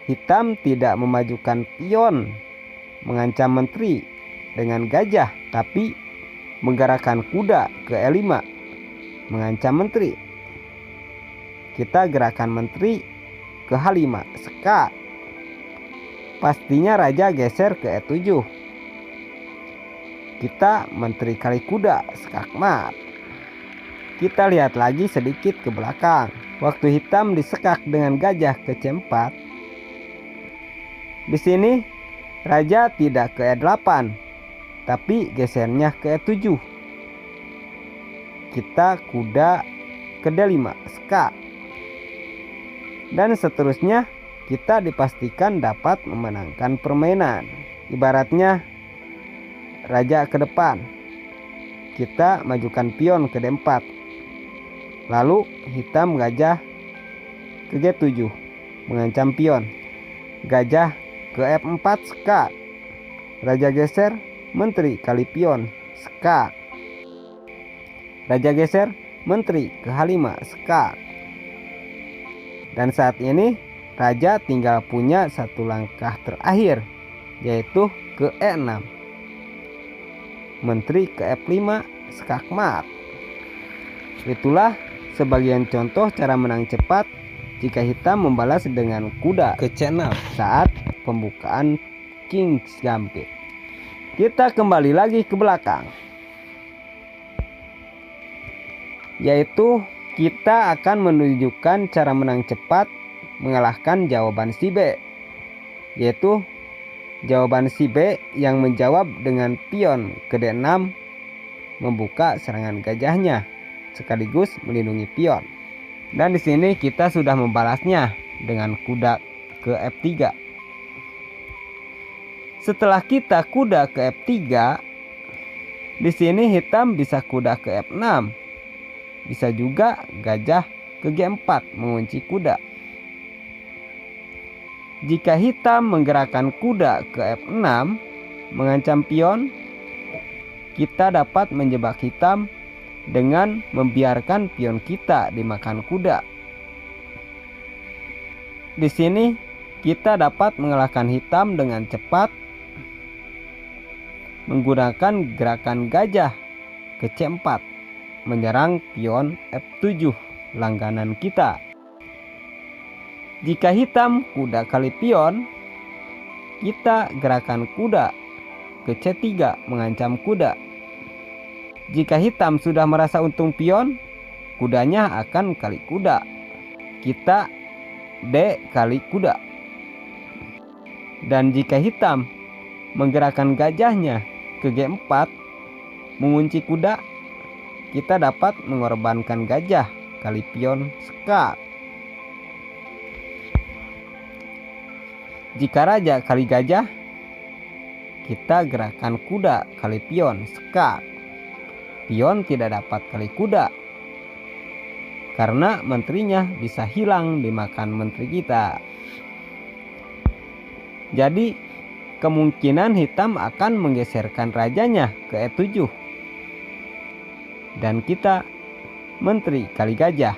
hitam tidak memajukan pion mengancam menteri dengan gajah, tapi menggerakkan kuda ke E5 mengancam menteri. Kita gerakan menteri ke H5 seka. Pastinya raja geser ke E7. Kita menteri kali kuda skakmat. Kita lihat lagi sedikit ke belakang. Waktu hitam disekak dengan gajah ke C4. Di sini raja tidak ke E8, tapi gesernya ke E7. Kita kuda ke D5 seka. Dan seterusnya kita dipastikan dapat memenangkan permainan. Ibaratnya raja ke depan, kita majukan pion ke D4. Lalu hitam gajah ke G7 mengancam pion. Gajah ke F4 seka. Raja geser, menteri kali pion seka. Raja geser, menteri ke H5 seka. Dan saat ini raja tinggal punya satu langkah terakhir, yaitu ke E6. Menteri ke F5 skakmat. Itulah sebagian contoh cara menang cepat jika hitam membalas dengan kuda ke C6 saat pembukaan King's Gambit. Kita kembali lagi ke belakang, yaitu kita akan menunjukkan cara menang cepat mengalahkan jawaban si B, yaitu jawaban si B yang menjawab dengan pion ke D6 membuka serangan gajahnya sekaligus melindungi pion. Dan di sini kita sudah membalasnya dengan kuda ke F3. Setelah kita kuda ke F3, di sini hitam bisa kuda ke F6. Bisa juga gajah ke G4 mengunci kuda. Jika hitam menggerakkan kuda ke F6 mengancam pion, kita dapat menjebak hitam dengan membiarkan pion kita dimakan kuda. Di sini kita dapat mengalahkan hitam dengan cepat menggunakan gerakan gajah ke C4 menyerang pion F7 langganan kita. Jika hitam kuda kali pion, kita gerakan kuda ke C3 mengancam kuda. Jika hitam sudah merasa untung pion, kudanya akan kali kuda. Kita D kali kuda. Dan jika hitam menggerakkan gajahnya ke G4 mengunci kuda, kita dapat mengorbankan gajah kali pion seka. Jika raja kali gajah, kita gerakan kuda kali pion seka. Pion tidak dapat kali kuda karena menterinya bisa hilang dimakan menteri kita. Jadi kemungkinan hitam akan menggeserkan rajanya ke E7 dan kita menteri kali gajah.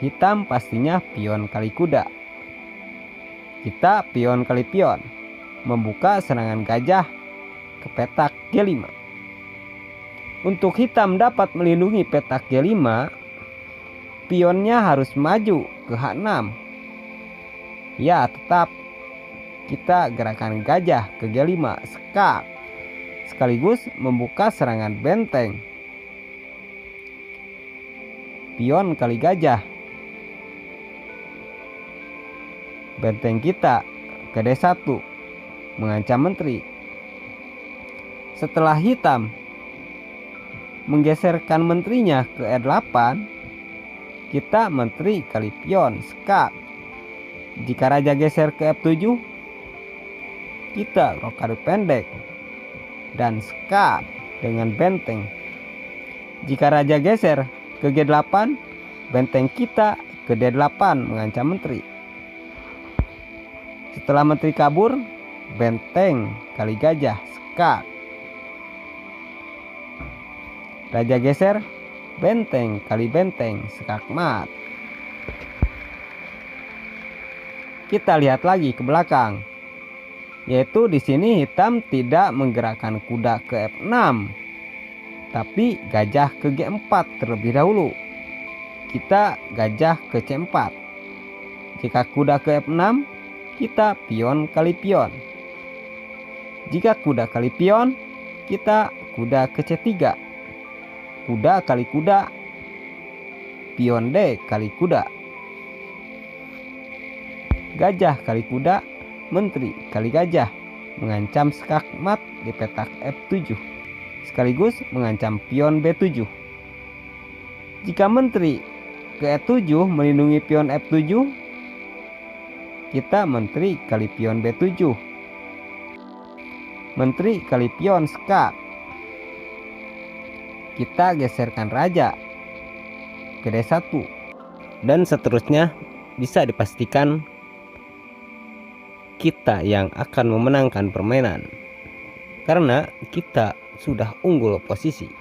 Hitam pastinya pion kali kuda. Kita pion kali pion membuka serangan gajah ke petak G5. Untuk hitam dapat melindungi petak G5, pionnya harus maju ke H6. Ya, tetap kita gerakan gajah ke G5 skak, sekaligus membuka serangan benteng. Pion kali gajah. Benteng kita ke D1 mengancam menteri. Setelah hitam menggeserkan menterinya ke E8, kita menteri kali pion skak. Jika raja geser ke F7, kita rokade pendek dan skak dengan benteng. Jika raja geser ke G8, benteng kita ke D8 mengancam menteri. Setelah menteri kabur, benteng kali gajah skak. Raja geser, benteng kali benteng skakmat. Kita lihat lagi ke belakang, yaitu di sini hitam tidak menggerakkan kuda ke F6, tapi gajah ke G4 terlebih dahulu. Kita gajah ke C4. Jika kuda ke F6, kita pion kali pion. Jika kuda kali pion, kita kuda ke C3. Kuda kali kuda, pion D kali kuda. Gajah kali kuda, menteri kali gajah mengancam skakmat di petak F7, sekaligus mengancam pion B7. Jika menteri ke E7 melindungi pion F7, kita menteri kali pion B7. Menteri kali pion skak. Kita geserkan raja ke D1. Dan seterusnya bisa dipastikan kita yang akan memenangkan permainan, karena kita sudah unggul posisi.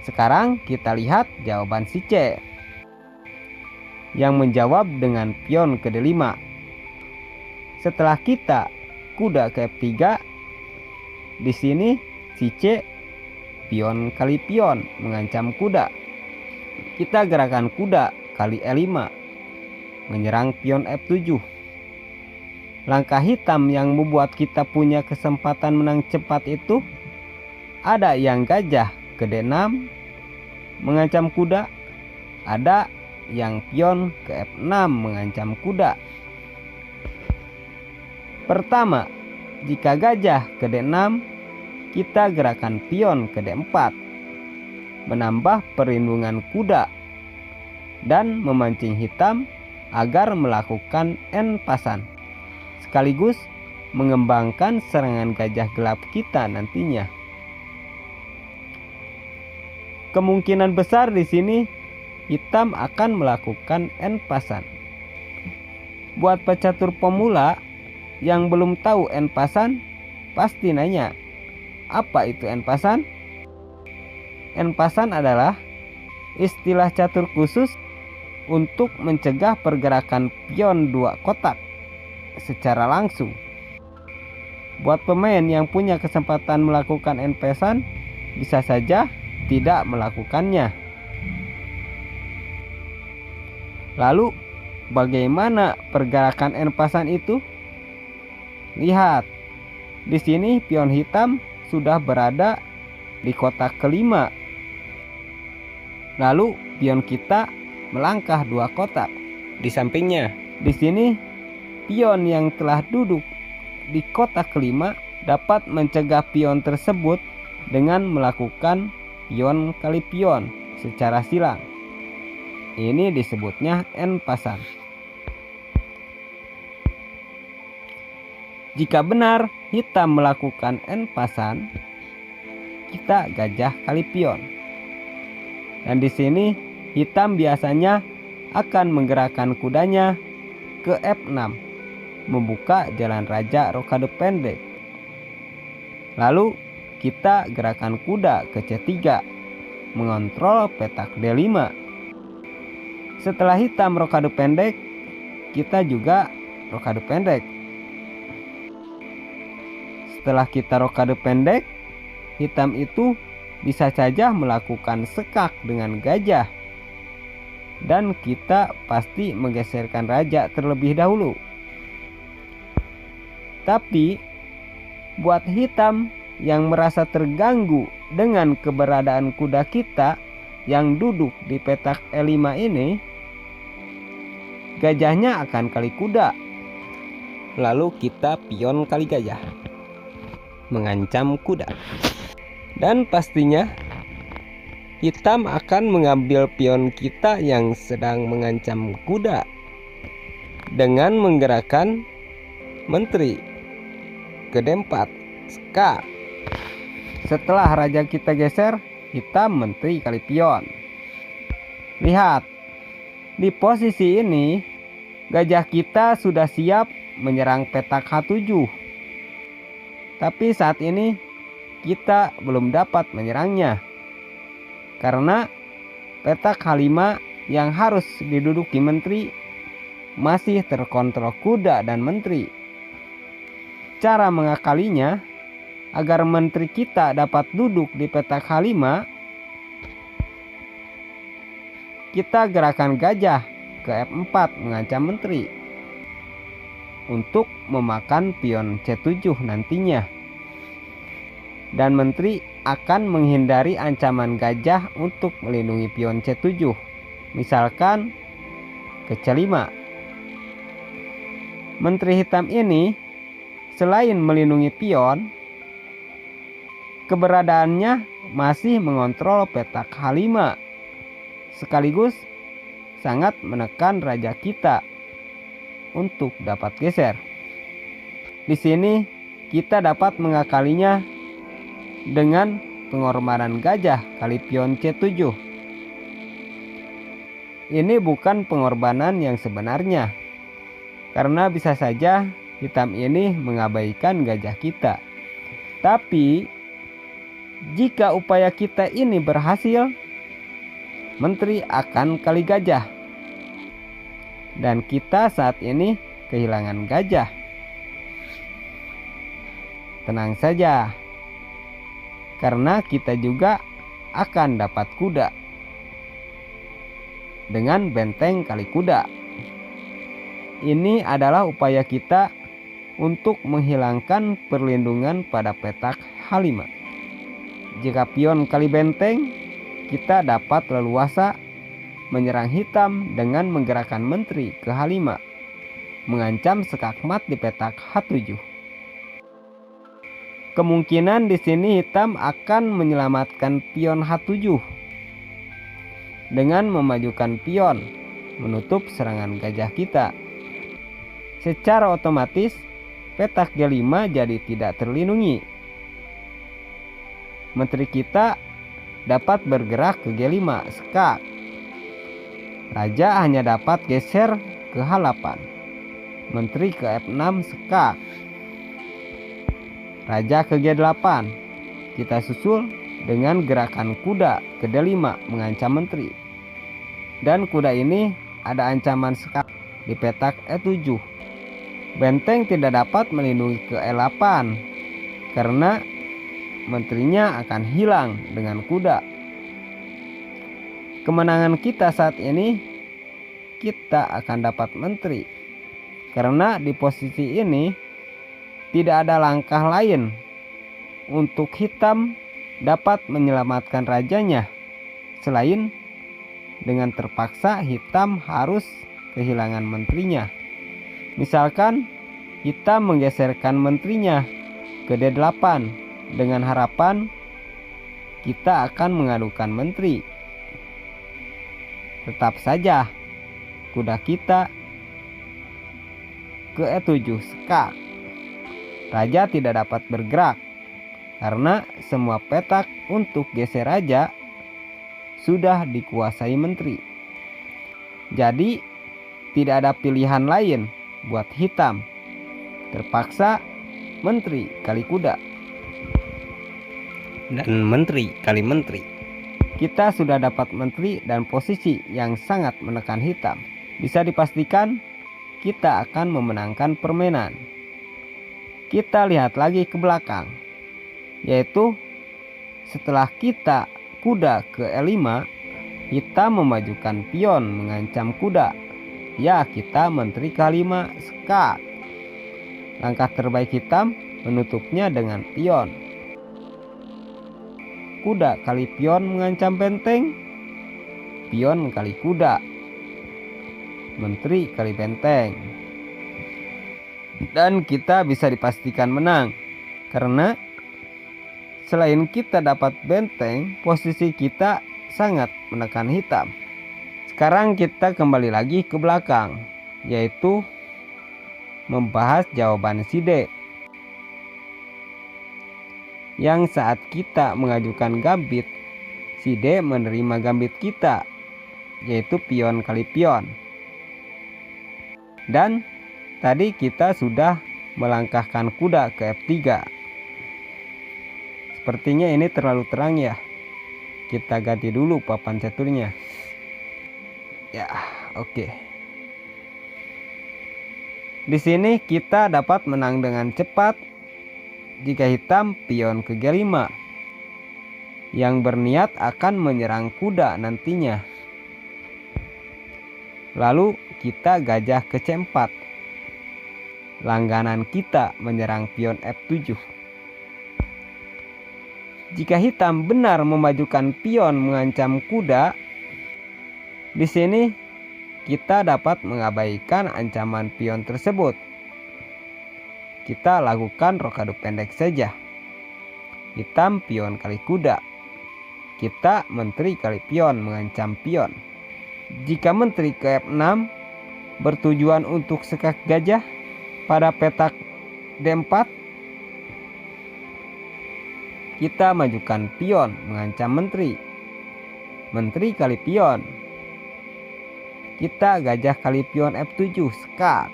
Sekarang kita lihat jawaban si C, yang menjawab dengan pion ke D5. Setelah kita kuda ke F3, di sini si C pion kali pion mengancam kuda. Kita gerakan kuda kali E5 menyerang pion F7. Langkah hitam yang membuat kita punya kesempatan menang cepat itu, ada yang gajah ke D6 mengancam kuda, ada yang pion ke F6 mengancam kuda. Pertama, jika gajah ke D6, kita gerakan pion ke D4, menambah perlindungan kuda dan memancing hitam agar melakukan N pasan, sekaligus mengembangkan serangan gajah gelap kita nantinya. Kemungkinan besar di sini hitam akan melakukan N pasan. Buat pecatur pemula yang belum tahu N pasan, pasti nanya, apa itu N pasan? N pasan adalah istilah catur khusus untuk mencegah pergerakan pion 2 kotak secara langsung. Buat pemain yang punya kesempatan melakukan N pasan, bisa saja tidak melakukannya. Lalu bagaimana pergerakan N pasan itu? Lihat, di sini pion hitam sudah berada di kotak kelima. Lalu pion kita melangkah 2 kotak di sampingnya. Di sini pion yang telah duduk di kotak kelima dapat mencegah pion tersebut dengan melakukan pion kali pion secara silang. Ini disebutnya N pasan. Jika benar hitam melakukan N pasan, kita gajah kali pion. Dan di sini hitam biasanya akan menggerakkan kudanya ke F6, membuka jalan raja rokade pendek. Lalu kita gerakan kuda ke C3, mengontrol petak D5. Setelah hitam rokade pendek, kita juga rokade pendek. Setelah kita rokade pendek, hitam itu bisa saja melakukan sekak dengan gajah, dan kita pasti menggeserkan raja terlebih dahulu. Tapi buat hitam yang merasa terganggu dengan keberadaan kuda kita yang duduk di petak E5 ini, gajahnya akan kali kuda. Lalu kita pion kali gajah, mengancam kuda. Dan pastinya hitam akan mengambil pion kita yang sedang mengancam kuda dengan menggerakkan menteri ke D4 skak. Setelah raja kita geser, hitam menteri kali pion. Lihat, di posisi ini gajah kita sudah siap menyerang petak H7. Tapi saat ini kita belum dapat menyerangnya, karena petak H5 yang harus diduduki menteri masih terkontrol kuda dan menteri. Cara mengakalinya agar menteri kita dapat duduk di petak H5, kita gerakan gajah ke F4 mengancam menteri untuk memakan pion C7 nantinya. Dan menteri akan menghindari ancaman gajah untuk melindungi pion C7, misalkan ke C5. Menteri hitam ini selain melindungi pion, keberadaannya masih mengontrol petak H5, sekaligus sangat menekan raja kita untuk dapat geser. Di sini kita dapat mengakalinya dengan pengorbanan gajah kali pion C7. Ini bukan pengorbanan yang sebenarnya, karena bisa saja hitam ini mengabaikan gajah kita. Tapi jika upaya kita ini berhasil, menteri akan kali gajah, dan kita saat ini kehilangan gajah. Tenang saja, karena kita juga akan dapat kuda dengan benteng kali kuda. Ini adalah upaya kita untuk menghilangkan perlindungan pada petak H5. Jika pion kali benteng, kita dapat leluasa menyerang hitam dengan menggerakkan menteri ke H5, mengancam skakmat di petak H7. Kemungkinan di sini hitam akan menyelamatkan pion H7 dengan memajukan pion menutup serangan gajah kita. Secara otomatis petak G5 jadi tidak terlindungi. Menteri kita dapat bergerak ke G5 skak. Raja hanya dapat geser ke H8. Menteri ke F6 skak. Raja ke G8. Kita susul dengan gerakan kuda ke D5 mengancam menteri. Dan kuda ini ada ancaman skak di petak E7. Benteng tidak dapat melindungi ke E8 karena menterinya akan hilang dengan kuda. Kemenangan kita saat ini, kita akan dapat menteri, karena di posisi ini tidak ada langkah lain untuk hitam dapat menyelamatkan rajanya selain dengan terpaksa hitam harus kehilangan menterinya. Misalkan hitam menggeserkan menterinya ke D8 dengan harapan kita akan mengadukan menteri. Tetap saja kuda kita ke E7 skak. Raja tidak dapat bergerak karena semua petak untuk geser raja sudah dikuasai menteri. Jadi tidak ada pilihan lain buat hitam. Terpaksa menteri kali kuda dan menteri kali menteri. Kita sudah dapat menteri dan posisi yang sangat menekan hitam. Bisa dipastikan kita akan memenangkan permainan. Kita lihat lagi ke belakang, yaitu Setelah kita kuda ke E5, hitam memajukan pion mengancam kuda. Ya, kita menteri K5 skak. Langkah terbaik hitam menutupnya dengan pion. Kuda kali pion mengancam benteng. Pion kali kuda. Menteri kali benteng. Dan kita bisa dipastikan menang. Karena selain kita dapat benteng, posisi kita sangat menekan hitam. Sekarang kita kembali lagi ke belakang, yaitu membahas jawaban si D. Yang saat kita mengajukan gambit, si D menerima gambit kita, yaitu pion kali pion. Dan tadi kita sudah melangkahkan kuda ke F3. Sepertinya ini terlalu terang ya. Kita ganti dulu papan caturnya. Ya, oke. Di sini kita dapat menang dengan cepat jika hitam pion ke G5 yang berniat akan menyerang kuda nantinya. Lalu kita gajah ke C4. Langganan kita menyerang pion F7. Jika hitam benar memajukan pion mengancam kuda, di sini kita dapat mengabaikan ancaman pion tersebut. Kita lakukan rokade pendek saja. Hitam pion kali kuda. Kita menteri kali pion mengancam pion. Jika menteri ke F6 bertujuan untuk sekak gajah pada petak D4, kita majukan pion mengancam menteri. Menteri kali pion. Kita gajah kali pion F7 skak.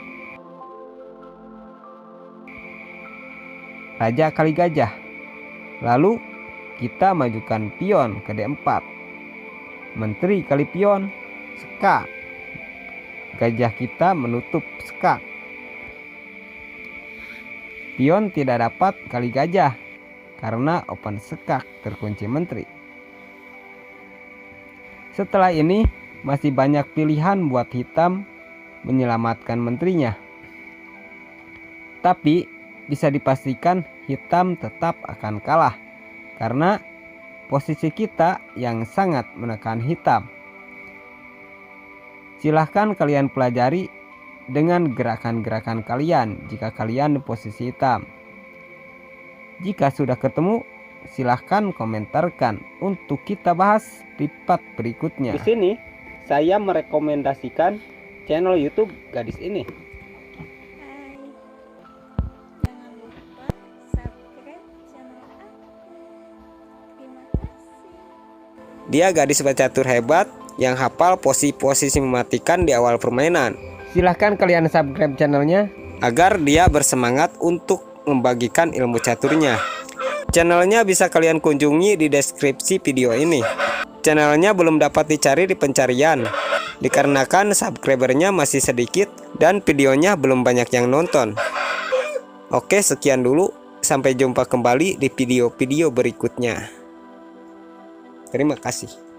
Raja kali gajah. Lalu kita majukan pion ke D4. Menteri kali pion skak. Gajah kita menutup skak. Pion tidak dapat kali gajah karena open skak terkunci menteri. Setelah ini masih banyak pilihan buat hitam menyelamatkan menterinya. Tapi bisa dipastikan hitam tetap akan kalah karena posisi kita yang sangat menekan hitam. Silahkan kalian pelajari dengan gerakan-gerakan kalian jika kalian di posisi hitam. Jika sudah ketemu, silahkan komentarkan untuk kita bahas di part berikutnya. Di sini saya merekomendasikan channel YouTube gadis ini. Hai, jangan lupa subscribe channel aku. Terima kasih. Dia gadis pecatur hebat yang hafal posisi-posisi mematikan di awal permainan. Silahkan kalian subscribe channelnya Agar dia bersemangat untuk membagikan ilmu caturnya. Channelnya bisa kalian kunjungi di deskripsi video ini. Channelnya belum dapat dicari di pencarian dikarenakan subscribernya masih sedikit dan videonya belum banyak yang nonton. Oke, sekian dulu. Sampai jumpa kembali di video-video berikutnya. Terima kasih.